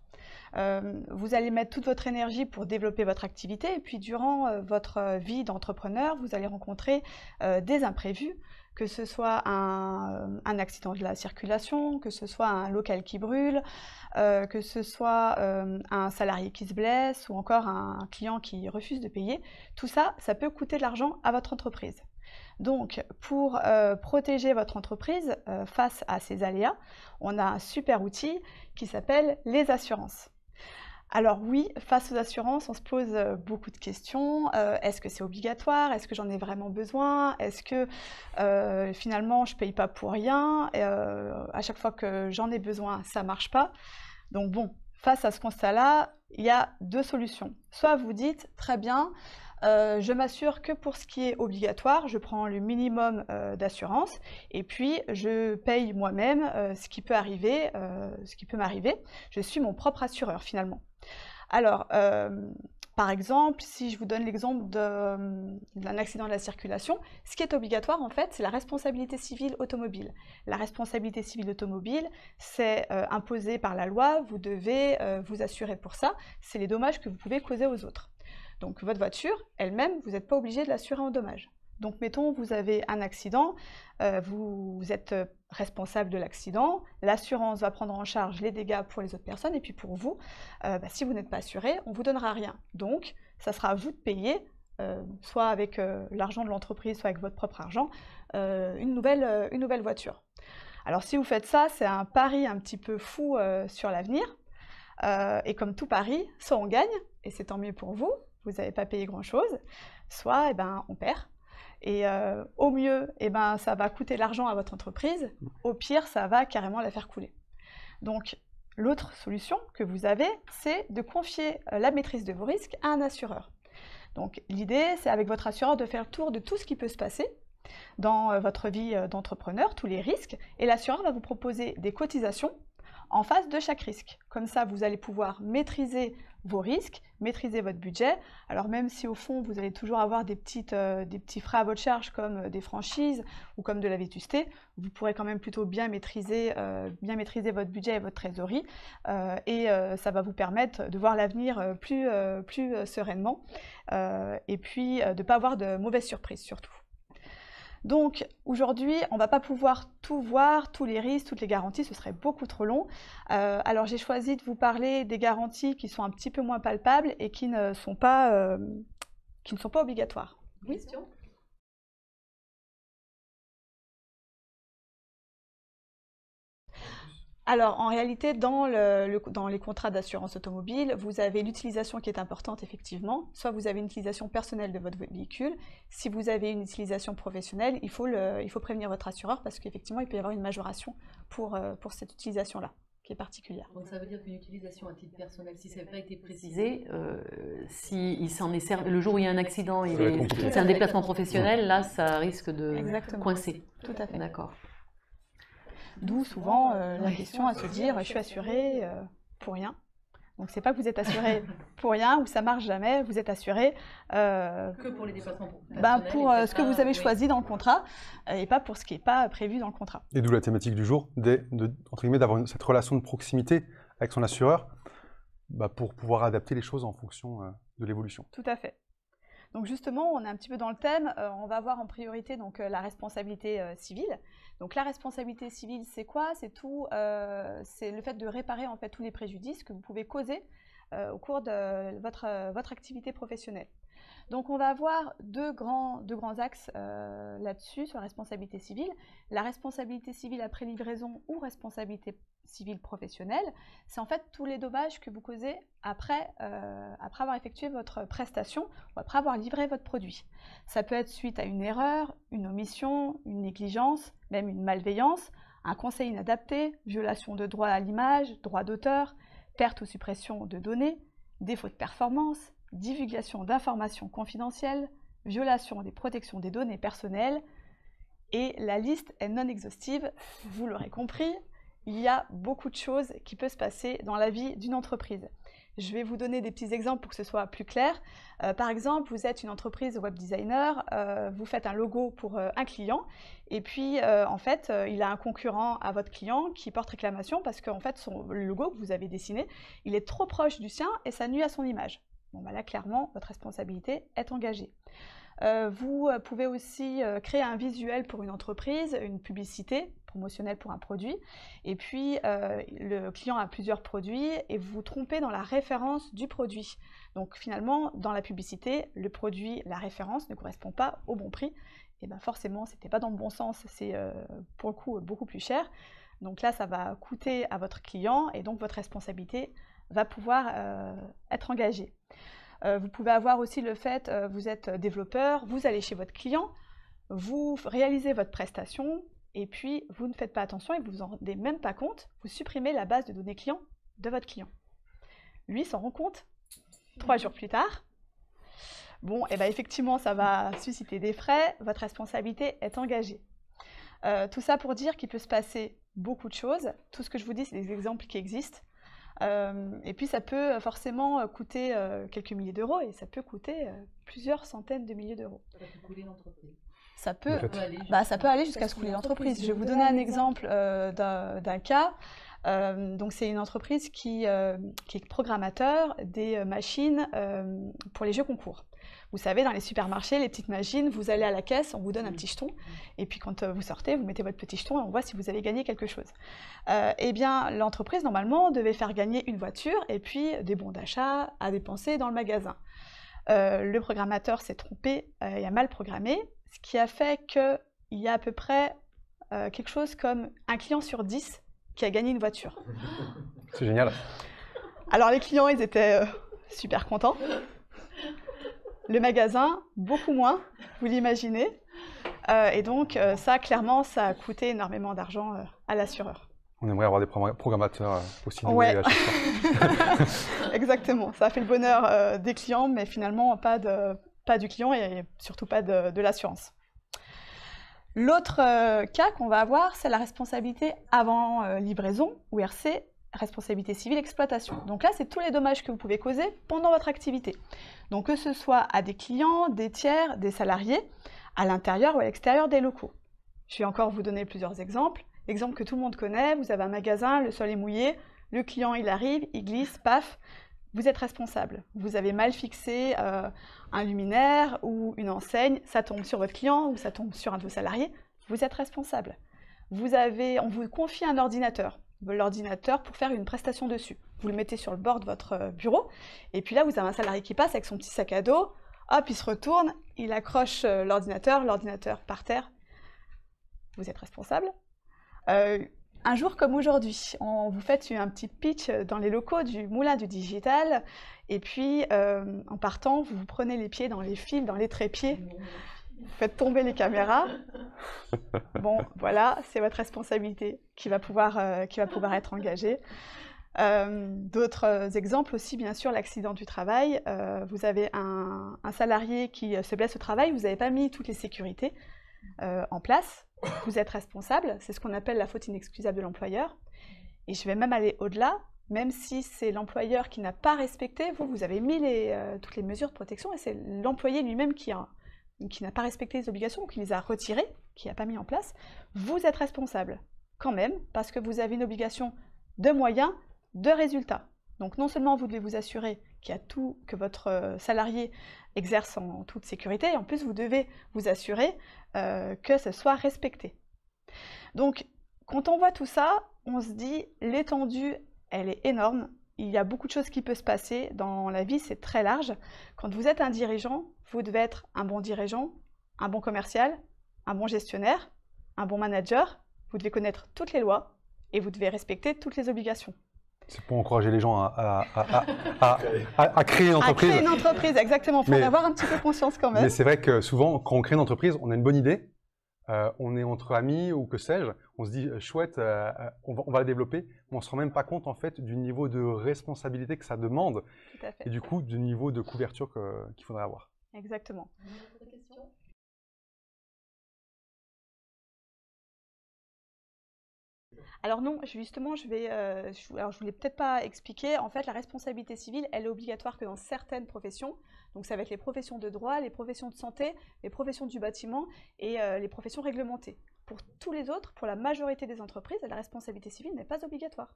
Vous allez mettre toute votre énergie pour développer votre activité et puis durant votre vie d'entrepreneur, vous allez rencontrer des imprévus, que ce soit un accident de la circulation, que ce soit un local qui brûle, que ce soit un salarié qui se blesse ou encore un client qui refuse de payer. Tout ça, ça peut coûter de l'argent à votre entreprise. Donc, pour protéger votre entreprise face à ces aléas, on a un super outil qui s'appelle les assurances. Alors oui, face aux assurances, on se pose beaucoup de questions. Est-ce que c'est obligatoire? Est-ce que j'en ai vraiment besoin? Est-ce que finalement je ne paye pas pour rien? À chaque fois que j'en ai besoin, ça ne marche pas. Donc bon, face à ce constat-là, il y a deux solutions. Soit vous dites, très bien, je m'assure que pour ce qui est obligatoire, je prends le minimum d'assurance et puis je paye moi-même ce qui peut arriver, ce qui peut m'arriver. Je suis mon propre assureur finalement. Alors, par exemple, si je vous donne l'exemple d'un accident de la circulation, ce qui est obligatoire en fait, c'est la responsabilité civile automobile. La responsabilité civile automobile, c'est imposé par la loi, vous devez vous assurer pour ça, c'est les dommages que vous pouvez causer aux autres. Donc votre voiture, elle-même, vous n'êtes pas obligé de l'assurer en dommages. Donc mettons, vous avez un accident, vous êtes responsable de l'accident, l'assurance va prendre en charge les dégâts pour les autres personnes, et puis pour vous, si vous n'êtes pas assuré, on ne vous donnera rien. Donc, ça sera à vous de payer, soit avec l'argent de l'entreprise, soit avec votre propre argent, une nouvelle voiture. Alors si vous faites ça, c'est un pari un petit peu fou sur l'avenir, et comme tout pari, soit on gagne, et c'est tant mieux pour vous, vous n'avez pas payé grand-chose, soit on perd. Et au mieux, ça va coûter de l'argent à votre entreprise. Au pire, ça va carrément la faire couler. Donc, l'autre solution que vous avez, c'est de confier la maîtrise de vos risques à un assureur. Donc, l'idée, c'est avec votre assureur de faire le tour de tout ce qui peut se passer dans votre vie d'entrepreneur, tous les risques, et l'assureur va vous proposer des cotisations en face de chaque risque. Comme ça, vous allez pouvoir maîtriser vos risques, maîtriser votre budget. Alors même si au fond, vous allez toujours avoir des petits frais à votre charge comme des franchises ou comme de la vétusté, vous pourrez quand même plutôt bien maîtriser votre budget et votre trésorerie et ça va vous permettre de voir l'avenir plus sereinement et puis de ne pas avoir de mauvaises surprises surtout. Donc aujourd'hui, on ne va pas pouvoir tout voir, tous les risques, toutes les garanties, ce serait beaucoup trop long. Alors j'ai choisi de vous parler des garanties qui sont un petit peu moins palpables et qui ne sont pas obligatoires. Oui. Question ? Alors, en réalité, dans les contrats d'assurance automobile, vous avez l'utilisation qui est importante, effectivement. Soit vous avez une utilisation personnelle de votre véhicule. Si vous avez une utilisation professionnelle, il faut prévenir votre assureur parce qu'effectivement, il peut y avoir une majoration pour cette utilisation-là, qui est particulière. Donc, ça veut dire qu'une utilisation à titre personnel, si ça n'a pas été précisé, si il s'en est servi, le jour où il y a un accident, c'est un déplacement professionnel, là, ça risque de coincer. Tout à fait. D'accord. D'où souvent la question à se dire, je suis assurée pour rien. Donc, c'est pas que vous êtes assuré pour rien ou ça marche jamais, vous êtes assuré que pour les dépassements pour personnels, ce que vous avez choisi dans le contrat et pas pour ce qui n'est pas prévu dans le contrat. Et d'où la thématique du jour, entre guillemets, d'avoir cette relation de proximité avec son assureur pour pouvoir adapter les choses en fonction de l'évolution. Tout à fait. Donc justement, on est un petit peu dans le thème, on va voir en priorité donc, la responsabilité civile. Donc la responsabilité civile, c'est quoi? C'est c'est le fait de réparer en fait tous les préjudices que vous pouvez causer au cours de votre activité professionnelle. Donc on va avoir deux grands axes là-dessus, sur la responsabilité civile. La responsabilité civile après livraison ou responsabilité civile professionnelle, c'est en fait tous les dommages que vous causez après avoir effectué votre prestation ou après avoir livré votre produit. Ça peut être suite à une erreur, une omission, une négligence, même une malveillance, un conseil inadapté, violation de droit à l'image, droit d'auteur, perte ou suppression de données, défaut de performance, divulgation d'informations confidentielles, violation des protections des données personnelles, et la liste est non exhaustive, vous l'aurez compris, il y a beaucoup de choses qui peuvent se passer dans la vie d'une entreprise. Je vais vous donner des petits exemples pour que ce soit plus clair. Par exemple, vous êtes une entreprise web designer, vous faites un logo pour un client, et puis en fait, il a un concurrent à votre client qui porte réclamation parce qu'en fait, le logo que vous avez dessiné, il est trop proche du sien et ça nuit à son image. Bon, bah là, clairement, votre responsabilité est engagée. Vous pouvez aussi créer un visuel pour une entreprise, une publicité promotionnelle pour un produit, et puis le client a plusieurs produits et vous vous trompez dans la référence du produit. Donc finalement, dans la publicité, le produit, la référence ne correspond pas au bon prix, et bien forcément, ce n'était pas dans le bon sens, c'est pour le coup beaucoup plus cher. Donc là, ça va coûter à votre client et donc votre responsabilité va pouvoir être engagée. Vous pouvez avoir aussi le fait, vous êtes développeur, vous allez chez votre client, vous réalisez votre prestation et puis vous ne faites pas attention et vous ne vous en rendez même pas compte, vous supprimez la base de données client de votre client. Lui s'en rend compte 3 jours plus tard. Bon, et bien effectivement, ça va susciter des frais, votre responsabilité est engagée. Tout ça pour dire qu'il peut se passer beaucoup de choses. Tout ce que je vous dis, c'est des exemples qui existent. Et puis ça peut forcément coûter quelques milliers d'euros et ça peut coûter plusieurs centaines de milliers d'euros. Ça peut couler l'entreprise. Ça peut aller jusqu'à se couler l'entreprise. Je vais vous donner un exemple d'un cas. Donc c'est une entreprise qui est programmateur des machines pour les jeux concours. Vous savez, dans les supermarchés, les petites machines, vous allez à la caisse, on vous donne un petit jeton, et puis quand vous sortez, vous mettez votre petit jeton et on voit si vous avez gagné quelque chose. Eh bien, l'entreprise, normalement, devait faire gagner une voiture et puis des bons d'achat à dépenser dans le magasin. Le programmateur s'est trompé et a mal programmé, ce qui a fait qu'il y a à peu près quelque chose comme un client sur 10 qui a gagné une voiture. C'est génial. Alors les clients, ils étaient super contents. Le magasin, beaucoup moins, vous l'imaginez. Et donc ça, clairement, ça a coûté énormément d'argent à l'assureur. On aimerait avoir des programmateurs aussi doués ouais. à chaque fois. Exactement, ça a fait le bonheur des clients, mais finalement pas du client et surtout pas de l'assurance. L'autre cas qu'on va avoir, c'est la responsabilité avant livraison, ou RC, responsabilité civile exploitation. Donc là, c'est tous les dommages que vous pouvez causer pendant votre activité. Donc que ce soit à des clients, des tiers, des salariés, à l'intérieur ou à l'extérieur des locaux. Je vais encore vous donner plusieurs exemples. Exemple que tout le monde connaît, vous avez un magasin, le sol est mouillé, le client il arrive, il glisse, paf, vous êtes responsable. Vous avez mal fixé un luminaire ou une enseigne, ça tombe sur votre client ou ça tombe sur un de vos salariés, vous êtes responsable. On vous confie un ordinateur. L'ordinateur pour faire une prestation dessus. Vous le mettez sur le bord de votre bureau, et puis là, vous avez un salarié qui passe avec son petit sac à dos, hop, il se retourne, il accroche l'ordinateur par terre. Vous êtes responsable. Un jour comme aujourd'hui, vous faites un petit pitch dans les locaux du Moulin du Digital, et puis en partant, vous prenez les pieds dans les fils, dans les trépieds, vous faites tomber les caméras. Bon, voilà, c'est votre responsabilité qui va pouvoir être engagée. D'autres exemples aussi, bien sûr, l'accident du travail. Vous avez un salarié qui se blesse au travail, vous n'avez pas mis toutes les sécurités en place. Vous êtes responsable, c'est ce qu'on appelle la faute inexcusable de l'employeur. Et je vais même aller au-delà. même si c'est l'employeur qui n'a pas respecté, vous avez mis toutes les mesures de protection et c'est l'employé lui-même qui n'a pas respecté les obligations ou qui les a retirées, qui n'a pas mis en place, vous êtes responsable quand même parce que vous avez une obligation de moyens, de résultats. Donc non seulement vous devez vous assurer que votre salarié exerce en toute sécurité, et en plus vous devez vous assurer que ce soit respecté. Donc quand on voit tout ça, on se dit l'étendue, elle est énorme. Il y a beaucoup de choses qui peuvent se passer. Dans la vie, c'est très large. Quand vous êtes un dirigeant, vous devez être un bon dirigeant, un bon commercial, un bon gestionnaire, un bon manager. Vous devez connaître toutes les lois et vous devez respecter toutes les obligations. C'est pour encourager les gens à créer une entreprise. À créer une entreprise, exactement. Il faut en avoir un petit peu conscience quand même. Mais c'est vrai que souvent, quand on crée une entreprise, on a une bonne idée. On est entre amis ou que sais-je, on se dit chouette, on va la développer, mais on ne se rend même pas compte en fait du niveau de responsabilité que ça demande Tout à fait. et du coup du niveau de couverture qu'il faudrait avoir. Exactement. Alors non, justement, je voulais peut-être pas expliquer. En fait, la responsabilité civile, elle est obligatoire que dans certaines professions. Donc ça va être les professions de droit, les professions de santé, les professions du bâtiment et les professions réglementées. Pour tous les autres, pour la majorité des entreprises, la responsabilité civile n'est pas obligatoire.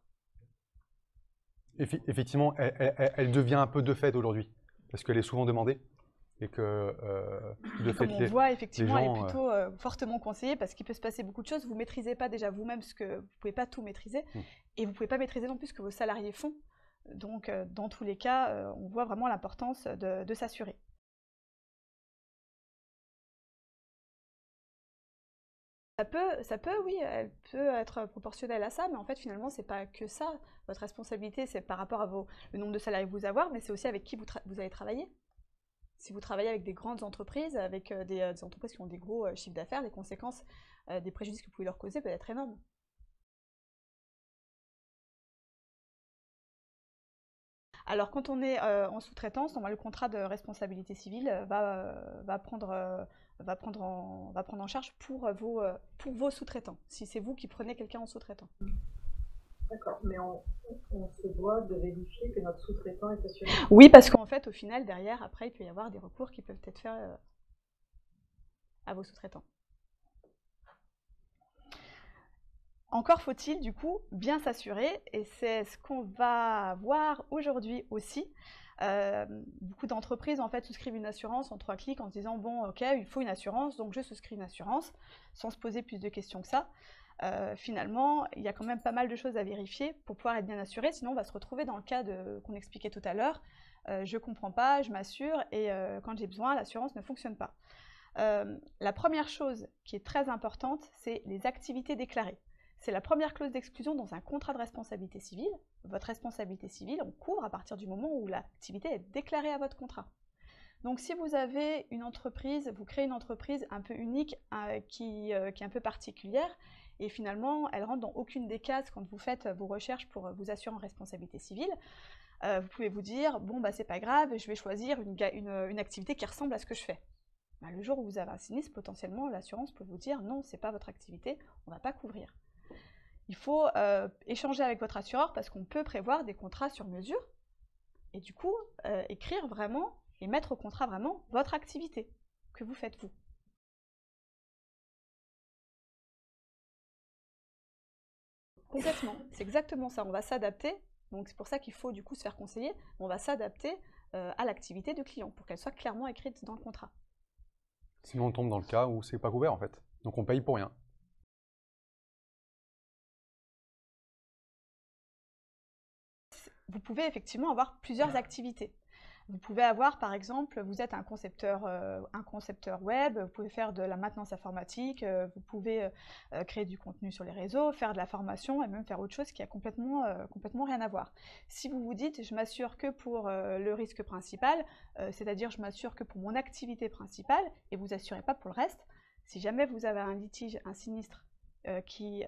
Effectivement, elle devient un peu de fait aujourd'hui, parce qu'elle est souvent demandée. Et que de fait, comme on voit, effectivement, les gens, elle est plutôt fortement conseillée parce qu'il peut se passer beaucoup de choses. Vous ne maîtrisez pas déjà vous-même ce que vous ne pouvez pas tout maîtriser et vous ne pouvez pas maîtriser non plus ce que vos salariés font. Donc, dans tous les cas, on voit vraiment l'importance de s'assurer. Ça peut, oui, elle peut être proportionnelle à ça, mais en fait, finalement, c'est pas que ça. Votre responsabilité, c'est par rapport à le nombre de salariés que vous avez, mais c'est aussi avec qui vous allez travailler. Si vous travaillez avec des grandes entreprises, avec des entreprises qui ont des gros chiffres d'affaires, les conséquences des préjudices que vous pouvez leur causer peuvent être énormes. Alors, quand on est en sous-traitance, le contrat de responsabilité civile va prendre en charge pour vos sous-traitants, si c'est vous qui prenez quelqu'un en sous-traitant. D'accord, mais on se doit de vérifier que notre sous-traitant est assuré. Oui, parce qu'en fait, au final, derrière, après, il peut y avoir des recours qui peuvent être faits à vos sous-traitants. Encore faut-il, du coup, bien s'assurer, et c'est ce qu'on va voir aujourd'hui aussi. Beaucoup d'entreprises, en fait, souscrivent une assurance en 3 clics en se disant « Bon, ok, il faut une assurance, donc je souscris une assurance », sans se poser plus de questions que ça. Finalement, il y a quand même pas mal de choses à vérifier pour pouvoir être bien assuré, sinon on va se retrouver dans le cas qu'on expliquait tout à l'heure. Je ne comprends pas, je m'assure, et quand j'ai besoin, l'assurance ne fonctionne pas. La première chose qui est très importante, c'est les activités déclarées. C'est la première clause d'exclusion dans un contrat de responsabilité civile. Votre responsabilité civile, on couvre à partir du moment où l'activité est déclarée à votre contrat. Donc si vous avez une entreprise, vous créez une entreprise un peu unique, qui est un peu particulière, et finalement, elle rentre dans aucune des cases quand vous faites vos recherches pour vous assurer en responsabilité civile. Vous pouvez vous dire, bon, bah, c'est pas grave, je vais choisir une activité qui ressemble à ce que je fais. Bah, le jour où vous avez un sinistre, potentiellement, l'assurance peut vous dire, non, c'est pas votre activité, on va pas couvrir. Il faut échanger avec votre assureur parce qu'on peut prévoir des contrats sur mesure et du coup, écrire vraiment et mettre au contrat vraiment votre activité que vous faites vous. Complètement, c'est exactement ça, on va s'adapter, donc c'est pour ça qu'il faut du coup se faire conseiller, on va s'adapter à l'activité du client pour qu'elle soit clairement écrite dans le contrat. Sinon on tombe dans le cas où c'est pas couvert en fait, donc on paye pour rien. Vous pouvez effectivement avoir plusieurs activités. Vous pouvez avoir, par exemple, vous êtes un concepteur web, vous pouvez faire de la maintenance informatique, vous pouvez créer du contenu sur les réseaux, faire de la formation et même faire autre chose qui a complètement rien à voir. Si vous vous dites, je m'assure que pour le risque principal, c'est-à-dire je m'assure que pour mon activité principale et vous assurez pas pour le reste, si jamais vous avez un litige, un sinistre qui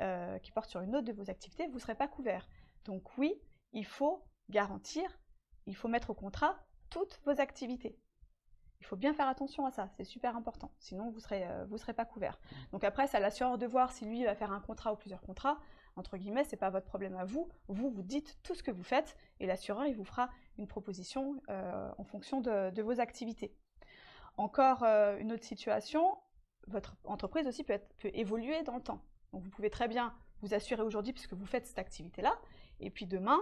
porte sur une autre de vos activités, vous ne serez pas couvert. Donc oui, il faut garantir, il faut mettre au contrat toutes vos activités. Il faut bien faire attention à ça, c'est super important, sinon vous serez pas couvert. Donc après, c'est à l'assureur de voir si lui va faire un contrat ou plusieurs contrats. Entre guillemets, c'est pas votre problème à vous. Vous dites tout ce que vous faites et l'assureur, il vous fera une proposition en fonction de vos activités. Encore une autre situation, votre entreprise aussi peut évoluer dans le temps. Donc vous pouvez très bien vous assurer aujourd'hui puisque vous faites cette activité-là, et puis demain,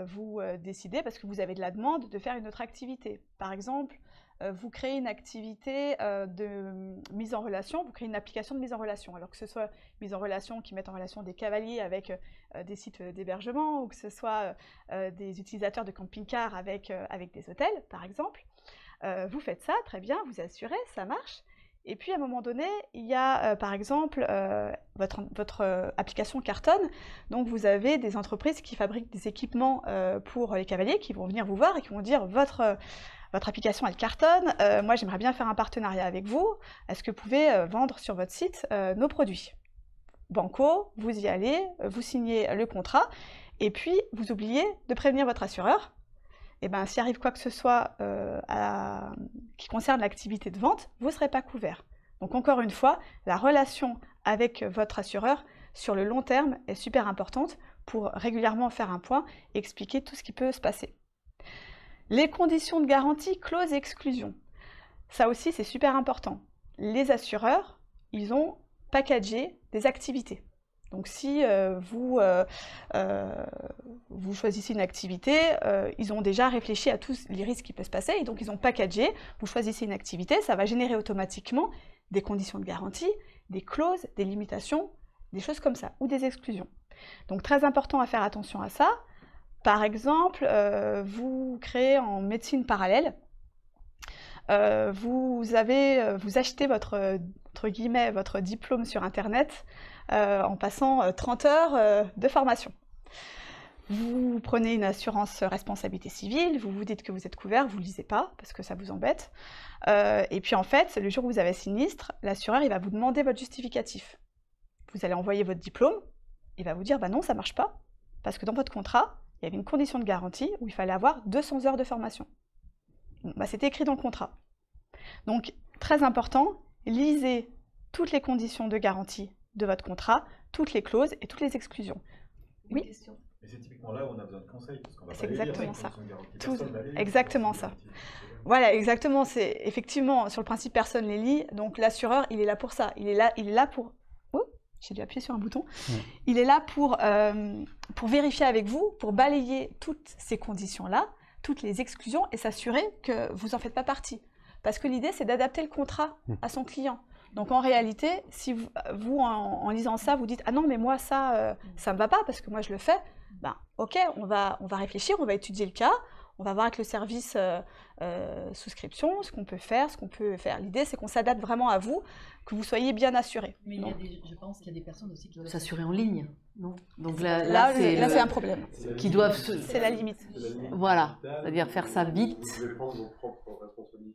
vous décidez, parce que vous avez de la demande, de faire une autre activité. Par exemple, vous créez une activité de mise en relation, vous créez une application de mise en relation, alors que ce soit mise en relation qui mette en relation des cavaliers avec des sites d'hébergement, ou que ce soit des utilisateurs de camping-car avec des hôtels, par exemple. Vous faites ça, très bien, vous assurez, ça marche. Et puis à un moment donné, il y a par exemple votre application cartonne, donc vous avez des entreprises qui fabriquent des équipements pour les cavaliers qui vont venir vous voir et qui vont dire votre application elle cartonne, moi j'aimerais bien faire un partenariat avec vous, est-ce que vous pouvez vendre sur votre site nos produits? Banco, vous y allez, vous signez le contrat et puis vous oubliez de prévenir votre assureur. Et bien, s'il arrive quoi que ce soit qui concerne l'activité de vente, vous ne serez pas couvert. Donc encore une fois, la relation avec votre assureur sur le long terme est super importante pour régulièrement faire un point et expliquer tout ce qui peut se passer. Les conditions de garantie, clause exclusion. Ça aussi, c'est super important. Les assureurs, ils ont packagé des activités. Donc si vous choisissez une activité, ils ont déjà réfléchi à tous les risques qui peuvent se passer, et donc ils ont packagé, vous choisissez une activité, ça va générer automatiquement des conditions de garantie, des clauses, des limitations, des choses comme ça, ou des exclusions. Donc très important à faire attention à ça. Par exemple, vous créez en médecine parallèle, vous achetez votre diplôme sur Internet en passant 30 heures de formation. Vous prenez une assurance responsabilité civile, vous vous dites que vous êtes couvert, vous ne le lisez pas parce que ça vous embête. Et puis en fait, le jour où vous avez sinistre, l'assureur il va vous demander votre justificatif. Vous allez envoyer votre diplôme, il va vous dire bah non, ça ne marche pas, parce que dans votre contrat, il y avait une condition de garantie où il fallait avoir 200 heures de formation. Bah, c'était écrit dans le contrat. Donc, très important, lisez toutes les conditions de garantie de votre contrat, toutes les clauses et toutes les exclusions. Oui. Question. Et c'est typiquement là où on a besoin de conseils. C'est exactement ça. Exactement ça. Voilà, exactement. C'est effectivement, sur le principe, personne ne les lit. Donc, l'assureur, il est là pour ça. Il est là pour... Oh, j'ai dû appuyer sur un bouton. Il est là pour vérifier avec vous, pour balayer toutes ces conditions-là, toutes les exclusions et s'assurer que vous n'en faites pas partie. Parce que l'idée, c'est d'adapter le contrat à son client. Donc en réalité, si vous en lisant ça, vous dites « Ah non, mais moi, ça ne me va pas parce que moi, je le fais », ben ok, on va réfléchir, on va étudier le cas, on va voir avec le service souscription ce qu'on peut faire, L'idée, c'est qu'on s'adapte vraiment à vous, que vous soyez bien assuré. Mais je pense qu'il y a des personnes aussi qui doivent s'assurer en ligne, non? Donc là c'est un problème. Qui doivent C'est la limite. Voilà, c'est-à-dire faire ça vite.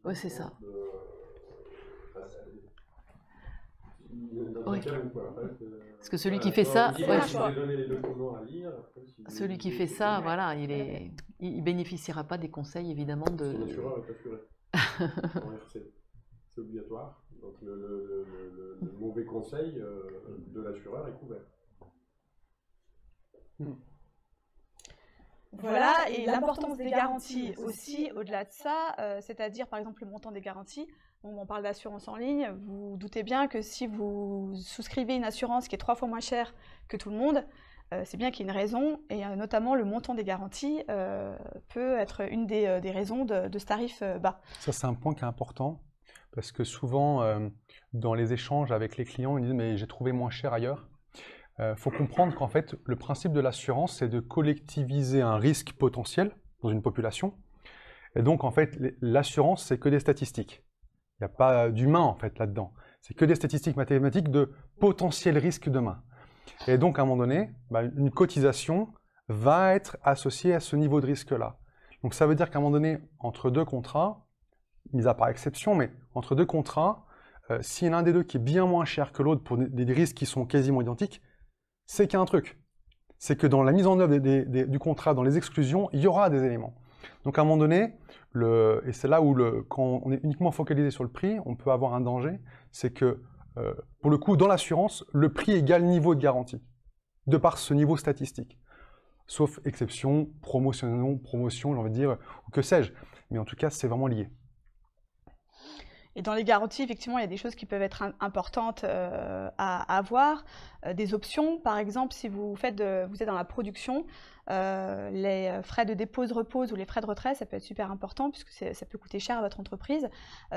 Oui, c'est ça. Oui. Parce que celui qui fait ça, celui qui fait ça, voilà, il bénéficiera pas des conseils évidemment de. Son assureur est assuré. En RC. C'est obligatoire. Donc le mauvais conseil de l'assureur est couvert. Voilà, et l'importance des garanties aussi, au-delà de ça, c'est-à-dire par exemple le montant des garanties. On parle d'assurance en ligne, vous doutez bien que si vous souscrivez une assurance qui est 3 fois moins chère que tout le monde, c'est bien qu'il y ait une raison, et notamment le montant des garanties peut être une des raisons de ce tarif bas. Ça, c'est un point qui est important, parce que souvent, dans les échanges avec les clients, ils disent « mais j'ai trouvé moins cher ailleurs ». Faut comprendre qu'en fait, le principe de l'assurance, c'est de collectiviser un risque potentiel dans une population. Et donc, en fait, l'assurance, c'est que des statistiques. Il n'y a pas d'humain, en fait, là-dedans. C'est que des statistiques mathématiques de potentiel risque demain. Et donc, à un moment donné, une cotisation va être associée à ce niveau de risque-là. Donc, ça veut dire qu'à un moment donné, entre deux contrats, mis à part exception, mais entre deux contrats, si l'un des deux qui est bien moins cher que l'autre pour des risques qui sont quasiment identiques, c'est qu'il y a un truc. C'est que dans la mise en œuvre du contrat, dans les exclusions, il y aura des éléments. Donc à un moment donné, et c'est là où quand on est uniquement focalisé sur le prix, on peut avoir un danger, c'est que pour le coup, dans l'assurance, le prix égale niveau de garantie, de par ce niveau statistique. Sauf exception, promotion, non promotion, j'ai envie de dire, ou que sais-je. Mais en tout cas, c'est vraiment lié. Et dans les garanties, effectivement, il y a des choses qui peuvent être importantes à avoir. Des options, par exemple, si vous êtes dans la production, les frais de dépose-repose ou les frais de retrait, ça peut être super important puisque ça peut coûter cher à votre entreprise.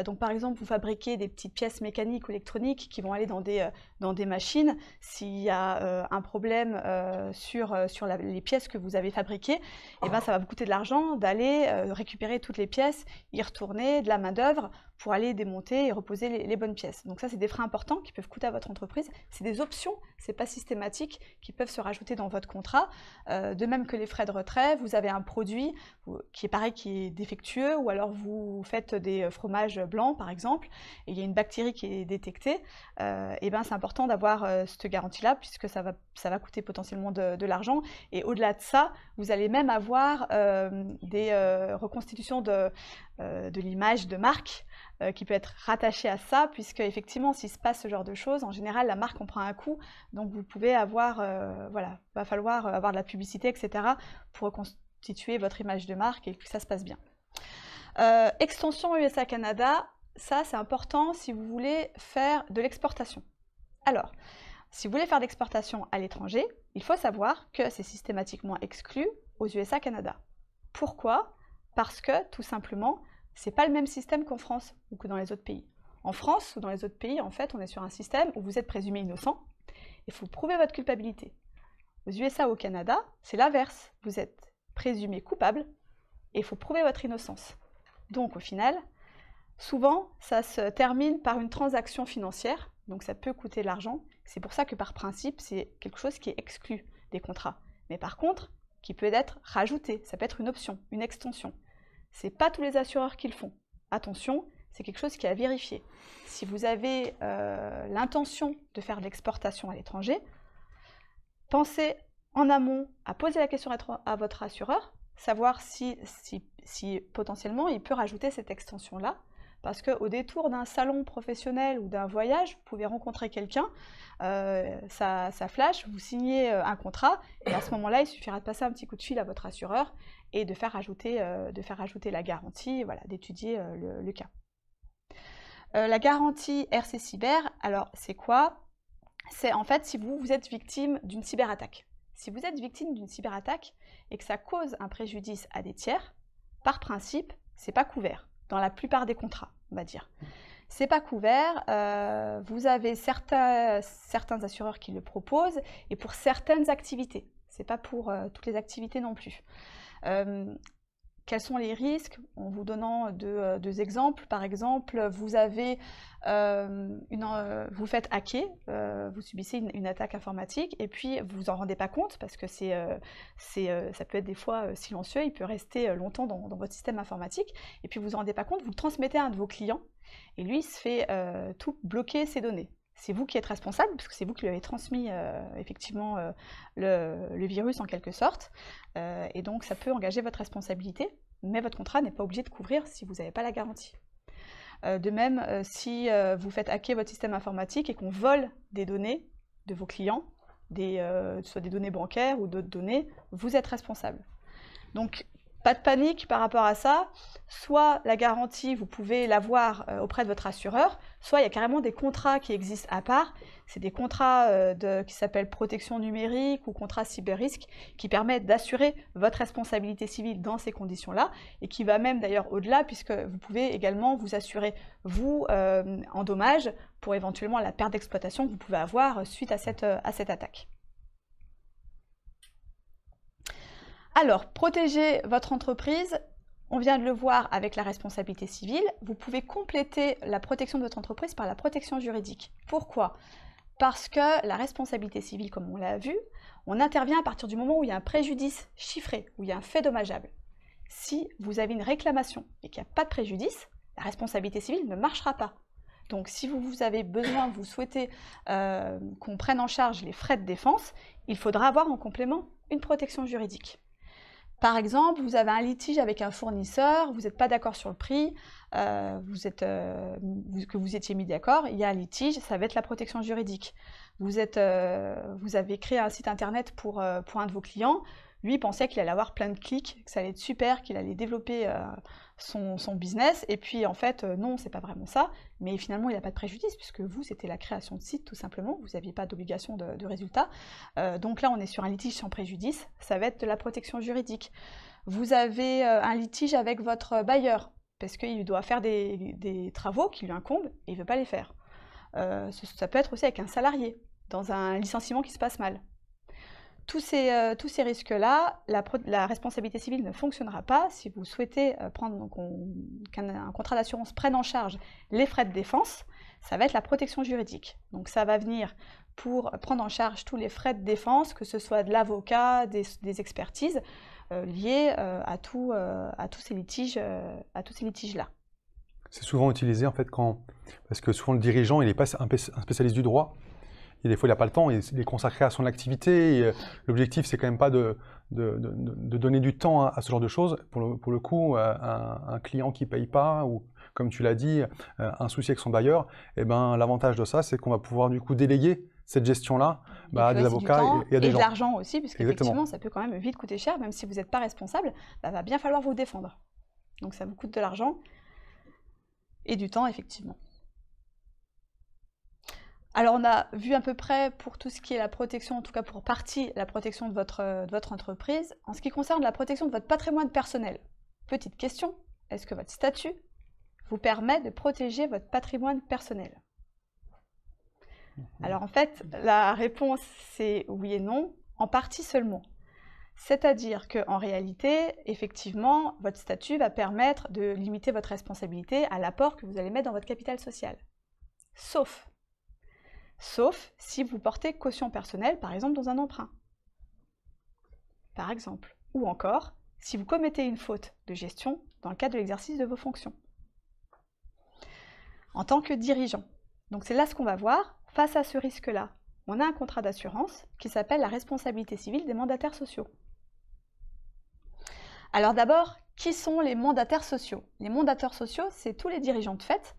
Donc par exemple, vous fabriquez des petites pièces mécaniques ou électroniques qui vont aller dans des machines. S'il y a un problème sur les pièces que vous avez fabriquées, eh ben, ça va vous coûter de l'argent d'aller récupérer toutes les pièces, y retourner, de la main-d'œuvre pour aller démonter et reposer les bonnes pièces. Donc ça, c'est des frais importants qui peuvent coûter à votre entreprise. C'est des options, c'est pas systématique, qui peuvent se rajouter dans votre contrat. De même que les frais de retrait, vous avez un produit qui est pareil, qui est défectueux, ou alors vous faites des fromages blancs, par exemple, et il y a une bactérie qui est détectée, et ben c'est important d'avoir cette garantie-là, puisque ça va coûter potentiellement de l'argent. Et au-delà de ça, vous allez même avoir des reconstitutions de l'image de marque, qui peut être rattaché à ça, puisque effectivement, s'il se passe ce genre de choses, en général, la marque en prend un coup, donc vous pouvez avoir, voilà, va falloir avoir de la publicité, etc., pour reconstituer votre image de marque et que ça se passe bien. Extension USA-Canada, ça c'est important si vous voulez faire de l'exportation. Alors, si vous voulez faire de l'exportation à l'étranger, il faut savoir que c'est systématiquement exclu aux USA-Canada. Pourquoi? Parce que, tout simplement, c'est pas le même système qu'en France ou que dans les autres pays. En France ou dans les autres pays, en fait, on est sur un système où vous êtes présumé innocent. Il faut prouver votre culpabilité. Aux USA ou au Canada, c'est l'inverse. Vous êtes présumé coupable et il faut prouver votre innocence. Donc, au final, souvent, ça se termine par une transaction financière. Donc, ça peut coûter de l'argent. C'est pour ça que, par principe, c'est quelque chose qui est exclu des contrats. Mais par contre, qui peut être rajouté. Ça peut être une option, une extension. Ce n'est pas tous les assureurs qui le font. Attention, c'est quelque chose qui est à vérifier. Si vous avez l'intention de faire de l'exportation à l'étranger, pensez en amont à poser la question à votre assureur, savoir si potentiellement il peut rajouter cette extension-là, parce qu'au détour d'un salon professionnel ou d'un voyage, vous pouvez rencontrer quelqu'un, ça flash, vous signez un contrat, et à ce moment-là, il suffira de passer un petit coup de fil à votre assureur et de faire rajouter la garantie, voilà, d'étudier le cas. La garantie RC Cyber, alors c'est quoi? C'est en fait si vous êtes victime d'une cyberattaque. Si vous êtes victime d'une cyberattaque et que ça cause un préjudice à des tiers, par principe, c'est pas couvert dans la plupart des contrats, on va dire. C'est pas couvert, vous avez certains assureurs qui le proposent et pour certaines activités. C'est pas pour toutes les activités non plus. Quels sont les risques? En vous donnant deux exemples. Par exemple, vous avez vous faites hacker, vous subissez une attaque informatique et puis vous vous en rendez pas compte parce que ça peut être des fois silencieux, il peut rester longtemps dans votre système informatique et puis vous vous en rendez pas compte, vous le transmettez à un de vos clients et lui il se fait tout bloquer ses données. C'est vous qui êtes responsable, parce que c'est vous qui lui avez transmis effectivement le virus en quelque sorte, et donc ça peut engager votre responsabilité, mais votre contrat n'est pas obligé de couvrir si vous n'avez pas la garantie. De même, si vous faites hacker votre système informatique et qu'on vole des données de vos clients, soit des données bancaires ou d'autres données, vous êtes responsable. Donc, pas de panique par rapport à ça, soit la garantie, vous pouvez l'avoir auprès de votre assureur, soit il y a carrément des contrats qui existent à part, c'est des contrats qui s'appellent protection numérique ou contrat cyber-risque, qui permettent d'assurer votre responsabilité civile dans ces conditions-là, et qui va même d'ailleurs au-delà, puisque vous pouvez également vous assurer, vous, en dommages, pour éventuellement la perte d'exploitation que vous pouvez avoir suite à cette attaque. Alors, protéger votre entreprise, on vient de le voir avec la responsabilité civile, vous pouvez compléter la protection de votre entreprise par la protection juridique. Pourquoi? Parce que la responsabilité civile, comme on l'a vu, on intervient à partir du moment où il y a un préjudice chiffré, où il y a un fait dommageable. Si vous avez une réclamation et qu'il n'y a pas de préjudice, la responsabilité civile ne marchera pas. Donc si vous avez besoin, vous souhaitez qu'on prenne en charge les frais de défense, il faudra avoir en complément une protection juridique. Par exemple, vous avez un litige avec un fournisseur, vous n'êtes pas d'accord sur le prix, que vous étiez mis d'accord, il y a un litige, ça va être la protection juridique. Vous avez créé un site internet pour un de vos clients, lui il pensait qu'il allait avoir plein de clics, que ça allait être super, qu'il allait développer son business, et puis en fait non, c'est pas vraiment ça, mais finalement il n'a pas de préjudice, puisque vous, c'était la création de site tout simplement, vous n'aviez pas d'obligation de résultat. Donc là on est sur un litige sans préjudice, ça va être de la protection juridique. Vous avez un litige avec votre bailleur, parce qu'il doit faire des travaux qui lui incombent, et il ne veut pas les faire. Ça peut être aussi avec un salarié, dans un licenciement qui se passe mal. Tous ces risques-là, la responsabilité civile ne fonctionnera pas si vous souhaitez qu'un contrat d'assurance prenne en charge les frais de défense. Ça va être la protection juridique. Donc ça va venir pour prendre en charge tous les frais de défense, que ce soit de l'avocat, des expertises liées à tous ces litiges-là. C'est souvent utilisé en fait parce que souvent le dirigeant il n'est pas un spécialiste du droit. Et des fois, il n'a pas le temps, il est consacré à son activité. L'objectif, c'est quand même pas de donner du temps à ce genre de choses. Pour le coup, un client qui ne paye pas, ou comme tu l'as dit, un souci avec son bailleur, eh ben, l'avantage de ça, c'est qu'on va pouvoir du coup déléguer cette gestion-là à des avocats et à des gens. Et de l'argent aussi, parce qu'effectivement, ça peut quand même vite coûter cher, même si vous n'êtes pas responsable, va bien falloir vous défendre. Donc ça vous coûte de l'argent et du temps, effectivement. Alors on a vu à peu près pour tout ce qui est la protection, en tout cas pour partie la protection de votre entreprise. En ce qui concerne la protection de votre patrimoine personnel, petite question, est-ce que votre statut vous permet de protéger votre patrimoine personnel? Alors en fait, la réponse c'est oui et non, en partie seulement. C'est-à-dire qu'en réalité, effectivement, votre statut va permettre de limiter votre responsabilité à l'apport que vous allez mettre dans votre capital social. Sauf si vous portez caution personnelle, par exemple dans un emprunt. Par exemple. Ou encore, si vous commettez une faute de gestion dans le cadre de l'exercice de vos fonctions. En tant que dirigeant. Donc c'est là ce qu'on va voir. Face à ce risque-là, on a un contrat d'assurance qui s'appelle la responsabilité civile des mandataires sociaux. Alors d'abord, qui sont les mandataires sociaux? Les mandataires sociaux, c'est tous les dirigeants de fait,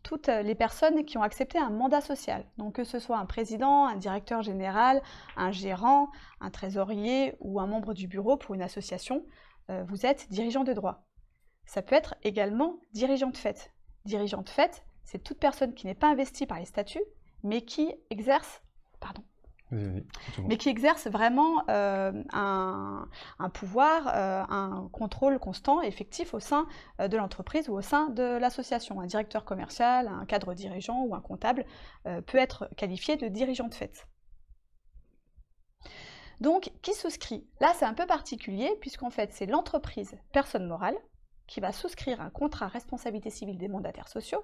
toutes les personnes qui ont accepté un mandat social. Donc que ce soit un président, un directeur général, un gérant, un trésorier ou un membre du bureau pour une association, vous êtes dirigeant de droit. Ça peut être également dirigeant de fait. Dirigeant de fait, c'est toute personne qui n'est pas investie par les statuts, mais qui exerce, vraiment un pouvoir, un contrôle constant et effectif au sein de l'entreprise ou au sein de l'association. Un directeur commercial, un cadre dirigeant ou un comptable peut être qualifié de dirigeant de fait. Donc, qui souscrit? Là, c'est un peu particulier puisqu'en fait, c'est l'entreprise, personne morale, qui va souscrire un contrat responsabilité civile des mandataires sociaux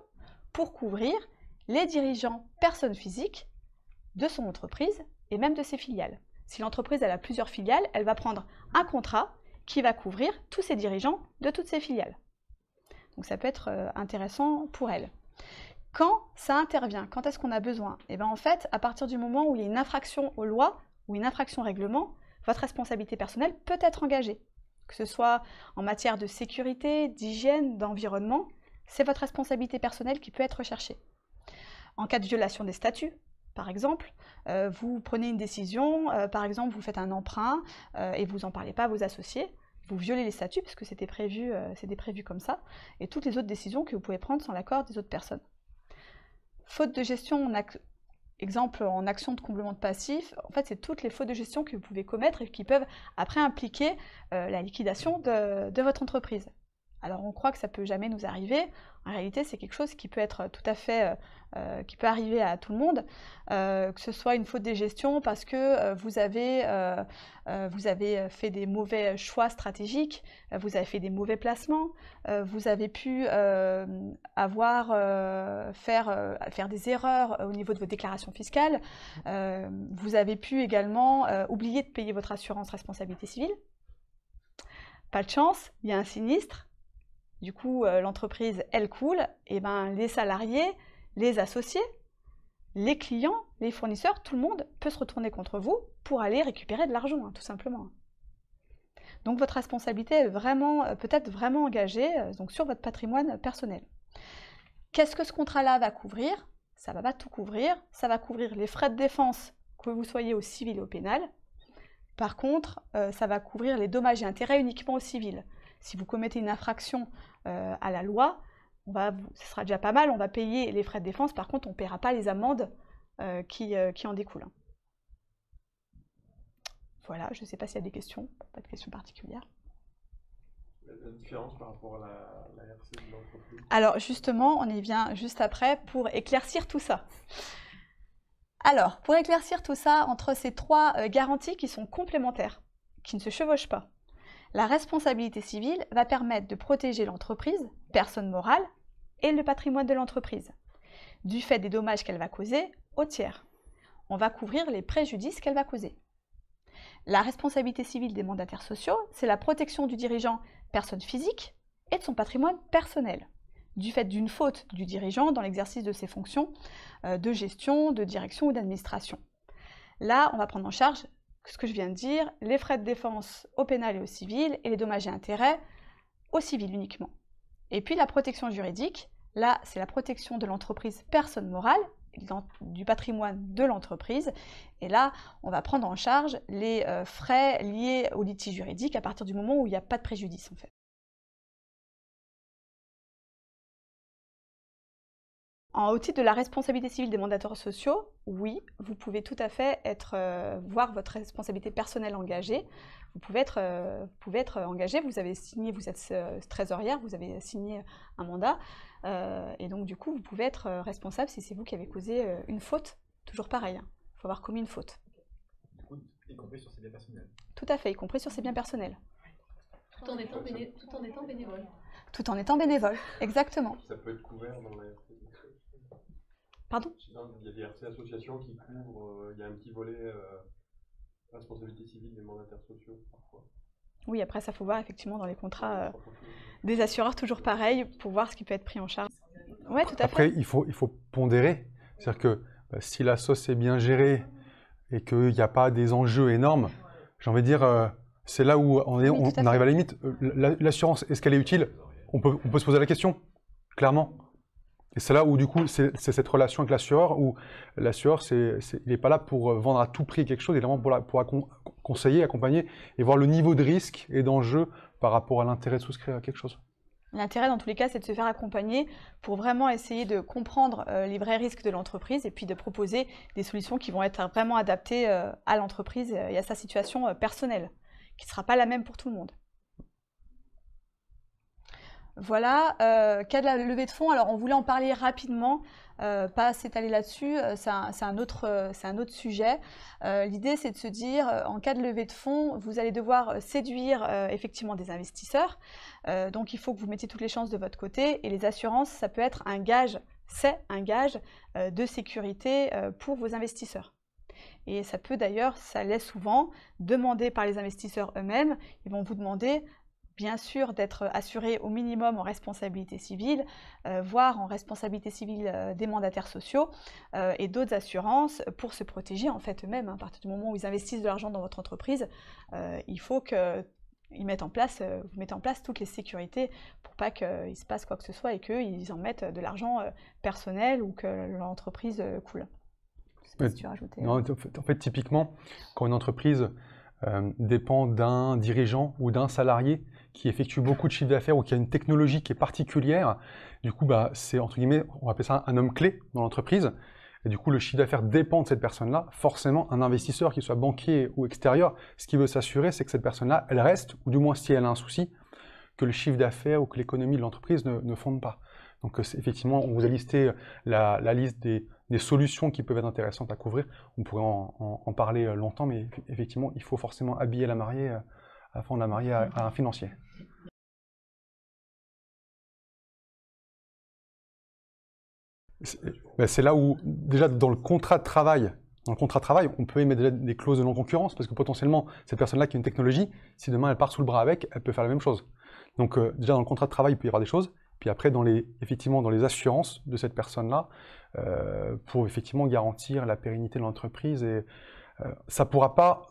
pour couvrir les dirigeants, personnes physiques, de son entreprise et même de ses filiales. Si l'entreprise a plusieurs filiales, elle va prendre un contrat qui va couvrir tous ses dirigeants de toutes ses filiales. Donc ça peut être intéressant pour elle. Quand ça intervient, quand est-ce qu'on a besoin? Et bien en fait, à partir du moment où il y a une infraction aux lois ou une infraction au règlement, votre responsabilité personnelle peut être engagée. Que ce soit en matière de sécurité, d'hygiène, d'environnement, c'est votre responsabilité personnelle qui peut être recherchée. En cas de violation des statuts, par exemple, vous prenez une décision, par exemple, vous faites un emprunt et vous n'en parlez pas à vos associés, vous violez les statuts parce que c'était prévu comme ça, et toutes les autres décisions que vous pouvez prendre sans l'accord des autres personnes. Faute de gestion, exemple en action de comblement de passif, en fait c'est toutes les fautes de gestion que vous pouvez commettre et qui peuvent après impliquer la liquidation de votre entreprise. Alors on croit que ça peut jamais nous arriver, en réalité c'est quelque chose qui peut être tout à fait, qui peut arriver à tout le monde, que ce soit une faute de gestion parce que vous avez fait des mauvais choix stratégiques, vous avez fait des mauvais placements, vous avez pu faire des erreurs au niveau de vos déclarations fiscales, vous avez pu également oublier de payer votre assurance responsabilité civile. Pas de chance, il y a un sinistre. Du coup, l'entreprise, elle coule, et ben, les salariés, les associés, les clients, les fournisseurs, tout le monde peut se retourner contre vous pour aller récupérer de l'argent, tout simplement. Donc votre responsabilité est vraiment, peut-être vraiment engagée donc sur votre patrimoine personnel. Qu'est-ce que ce contrat-là va couvrir? Ça ne va pas tout couvrir. Ça va couvrir les frais de défense, que vous soyez au civil ou au pénal. Par contre, ça va couvrir les dommages et intérêts uniquement au civil. Si vous commettez une infraction à la loi, ce sera déjà pas mal, on va payer les frais de défense. Par contre, on ne paiera pas les amendes qui en découlent. Voilà, je ne sais pas s'il y a des questions, pas de questions particulières. La différence par rapport à la RC de l'entreprise? Alors justement, on y vient juste après pour éclaircir tout ça. Alors, pour éclaircir tout ça, entre ces trois garanties qui sont complémentaires, qui ne se chevauchent pas, la responsabilité civile va permettre de protéger l'entreprise, personne morale, et le patrimoine de l'entreprise, du fait des dommages qu'elle va causer aux tiers. On va couvrir les préjudices qu'elle va causer. La responsabilité civile des mandataires sociaux, c'est la protection du dirigeant personne physique et de son patrimoine personnel, du fait d'une faute du dirigeant dans l'exercice de ses fonctions de gestion, de direction ou d'administration. Là, on va prendre en charge ce que je viens de dire, les frais de défense au pénal et au civil, et les dommages et intérêts au civil uniquement. Et puis la protection juridique, là, c'est la protection de l'entreprise personne morale, du patrimoine de l'entreprise. Et là, on va prendre en charge les frais liés au litige juridique à partir du moment où il n'y a pas de préjudice, en fait. Au titre de la responsabilité civile des mandataires sociaux, oui, vous pouvez tout à fait voir votre responsabilité personnelle engagée. Vous pouvez être engagé, vous avez signé, vous êtes trésorière, vous avez signé un mandat, et donc du coup, vous pouvez être responsable si c'est vous qui avez causé une faute. Toujours pareil, hein. Il faut avoir commis une faute. Du coup, y compris sur ses biens personnels. Tout à fait, y compris sur ses biens personnels. Tout en étant bénévole. Tout en étant bénévole, exactement. Ça peut être couvert dans la RC. Pardon? Il y a des RC associations qui couvrent, il y a un petit volet responsabilité civile des mandataires sociaux parfois. Oui, après ça faut voir effectivement dans les contrats des assureurs, toujours pareil, pour voir ce qui peut être pris en charge. Oui, tout à fait. Après, il faut pondérer. C'est-à-dire que si la sauce est bien gérée et qu'il n'y a pas des enjeux énormes, j'ai envie de dire, c'est là où on arrive à la limite. L'assurance, est-ce qu'elle est utile? On peut se poser la question, clairement. Et c'est là où, du coup, c'est cette relation avec l'assureur, où l'assureur, il n'est pas là pour vendre à tout prix quelque chose, il est vraiment pour conseiller, accompagner, et voir le niveau de risque et d'enjeu par rapport à l'intérêt de souscrire à quelque chose. L'intérêt, dans tous les cas, c'est de se faire accompagner pour vraiment essayer de comprendre les vrais risques de l'entreprise et puis de proposer des solutions qui vont être vraiment adaptées à l'entreprise et à sa situation personnelle, qui ne sera pas la même pour tout le monde. Voilà, cas de la levée de fonds, alors on voulait en parler rapidement, pas s'étaler là-dessus, c'est un autre sujet. L'idée c'est de se dire, en cas de levée de fonds, vous allez devoir séduire effectivement des investisseurs, donc il faut que vous mettiez toutes les chances de votre côté, et les assurances, ça peut être un gage, c'est un gage de sécurité pour vos investisseurs. Et ça peut d'ailleurs, ça l'est souvent, demandé par les investisseurs eux-mêmes, ils vont vous demander bien sûr d'être assuré au minimum en responsabilité civile, voire en responsabilité civile des mandataires sociaux et d'autres assurances pour se protéger en fait eux-mêmes. À partir du moment où ils investissent de l'argent dans votre entreprise, il faut que vous mettez en place toutes les sécurités pour pas qu'il se passe quoi que ce soit et qu'ils en mettent de l'argent personnel ou que l'entreprise coule. Je sais pas si tu as rajouté. Non, en fait, typiquement, quand une entreprise dépend d'un dirigeant ou d'un salarié qui effectue beaucoup de chiffre d'affaires ou qui a une technologie qui est particulière, du coup, c'est entre guillemets, on va appeler ça un homme clé dans l'entreprise. Et du coup, le chiffre d'affaires dépend de cette personne-là. Forcément, un investisseur, qu'il soit banquier ou extérieur, ce qu'il veut s'assurer, c'est que cette personne-là, elle reste, ou du moins si elle a un souci, que le chiffre d'affaires ou que l'économie de l'entreprise ne fonde pas. Donc effectivement, on vous a listé la liste des solutions qui peuvent être intéressantes à couvrir. On pourrait en parler longtemps, mais effectivement, il faut forcément habiller la mariée afin de la marier à un financier. C'est là où, déjà dans le contrat de travail, on peut émettre des clauses de non-concurrence, parce que potentiellement, cette personne-là qui a une technologie, si demain elle part sous le bras avec, elle peut faire la même chose. Donc déjà dans le contrat de travail, il peut y avoir des choses. Puis après, effectivement, dans les assurances de cette personne-là, pour effectivement garantir la pérennité de l'entreprise. Et ça ne pourra pas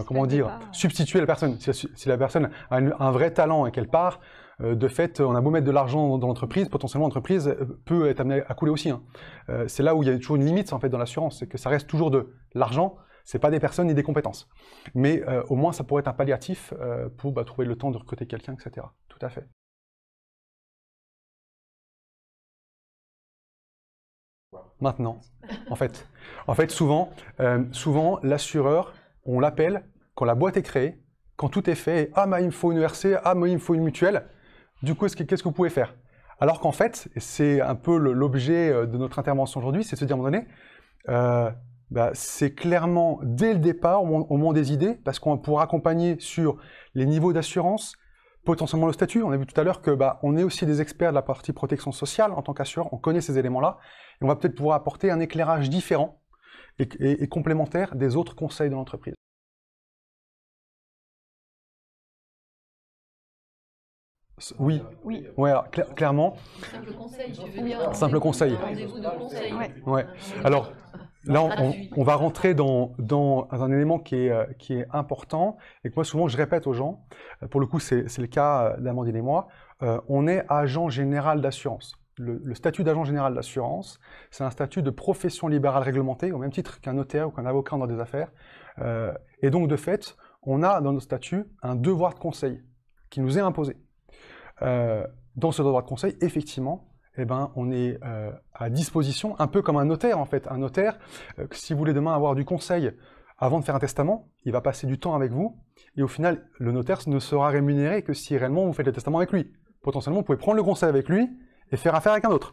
comment dire, substituer la personne. Si la personne a un vrai talent et qu'elle part, de fait, on a beau mettre de l'argent dans l'entreprise, potentiellement l'entreprise peut être amenée à couler aussi. Hein. C'est là où il y a toujours une limite en fait dans l'assurance, c'est que ça reste toujours de l'argent, c'est pas des personnes ni des compétences. Mais au moins ça pourrait être un palliatif pour trouver le temps de recruter quelqu'un, etc. Tout à fait. Maintenant, en fait souvent l'assureur, on l'appelle quand la boîte est créée, quand tout est fait, ah mais il me faut une ERC, ah mais il me faut une mutuelle, du coup qu'est-ce que vous pouvez faire? Alors qu'en fait, c'est un peu l'objet de notre intervention aujourd'hui, c'est de se dire à un moment donné, c'est clairement dès le départ, au moment des idées, parce qu'on pourra accompagner sur les niveaux d'assurance, potentiellement le statut. On a vu tout à l'heure que on est aussi des experts de la partie protection sociale en tant qu'assureur, on connaît ces éléments-là, et on va peut-être pouvoir apporter un éclairage différent et complémentaire des autres conseils de l'entreprise. Oui, ouais, alors, clairement. Simple conseil, tu veux dire. Simple conseil. Rendez-vous de conseil. Ouais. Alors, là, on va rentrer dans un élément qui est important et que moi, souvent, je répète aux gens. Pour le coup, c'est le cas d'Amandine et moi. On est agent général d'assurance. Le statut d'agent général d'assurance, c'est un statut de profession libérale réglementée, au même titre qu'un notaire ou qu'un avocat dans des affaires. Et donc, de fait, on a dans nos statuts un devoir de conseil qui nous est imposé. Dans ce devoir de conseil, effectivement, on est à disposition, un peu comme un notaire en fait. Un notaire, si vous voulez demain avoir du conseil avant de faire un testament, il va passer du temps avec vous, et au final, le notaire ne sera rémunéré que si réellement vous faites le testament avec lui. Potentiellement, vous pouvez prendre le conseil avec lui et faire affaire avec un autre.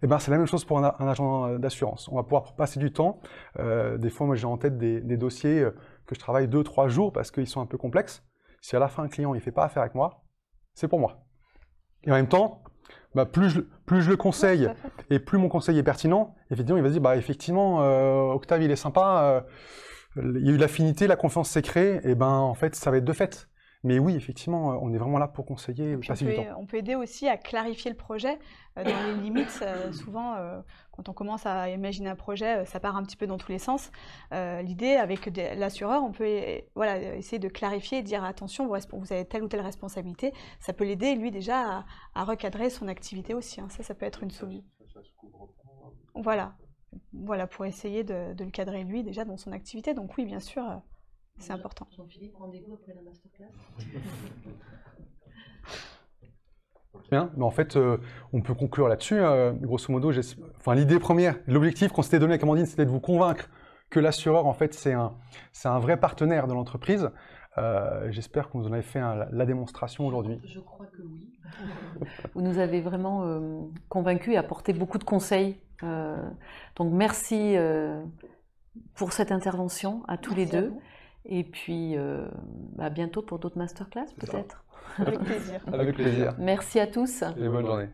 C'est la même chose pour un agent d'assurance. On va pouvoir passer du temps. Des fois, moi j'ai en tête des dossiers que je travaille 2-3 jours parce qu'ils sont un peu complexes. Si à la fin, un client ne fait pas affaire avec moi, c'est pour moi. Et en même temps, plus je le conseille et plus mon conseil est pertinent, effectivement, il va se dire, effectivement, Octave, il est sympa, il y a eu l'affinité, la confiance s'est créée, et en fait, ça va être de fait. Mais oui, effectivement, on est vraiment là pour conseiller, passer du temps. On peut aider aussi à clarifier le projet dans les limites. Souvent, quand on commence à imaginer un projet, ça part un petit peu dans tous les sens. L'idée, avec l'assureur, on peut essayer de clarifier et dire attention, vous avez telle ou telle responsabilité. Ça peut l'aider, lui, déjà, à recadrer son activité aussi. Hein. Ça peut être une solution. Voilà, pour essayer de le cadrer, lui, déjà, dans son activité. Donc oui, bien sûr. C'est important. Jean-Philippe, rendez-vous après la masterclass. Bien, mais en fait, on peut conclure là-dessus. Grosso modo, l'idée première, l'objectif qu'on s'était donné avec Amandine, c'était de vous convaincre que l'assureur, en fait, c'est un vrai partenaire de l'entreprise. J'espère que vous en avez fait la démonstration aujourd'hui. Je crois que oui. Vous nous avez vraiment convaincus et apporté beaucoup de conseils. Donc merci pour cette intervention à tous les deux. Et puis, à bientôt pour d'autres masterclass, peut-être. Avec plaisir. Avec plaisir. Merci à tous. Et bonne journée.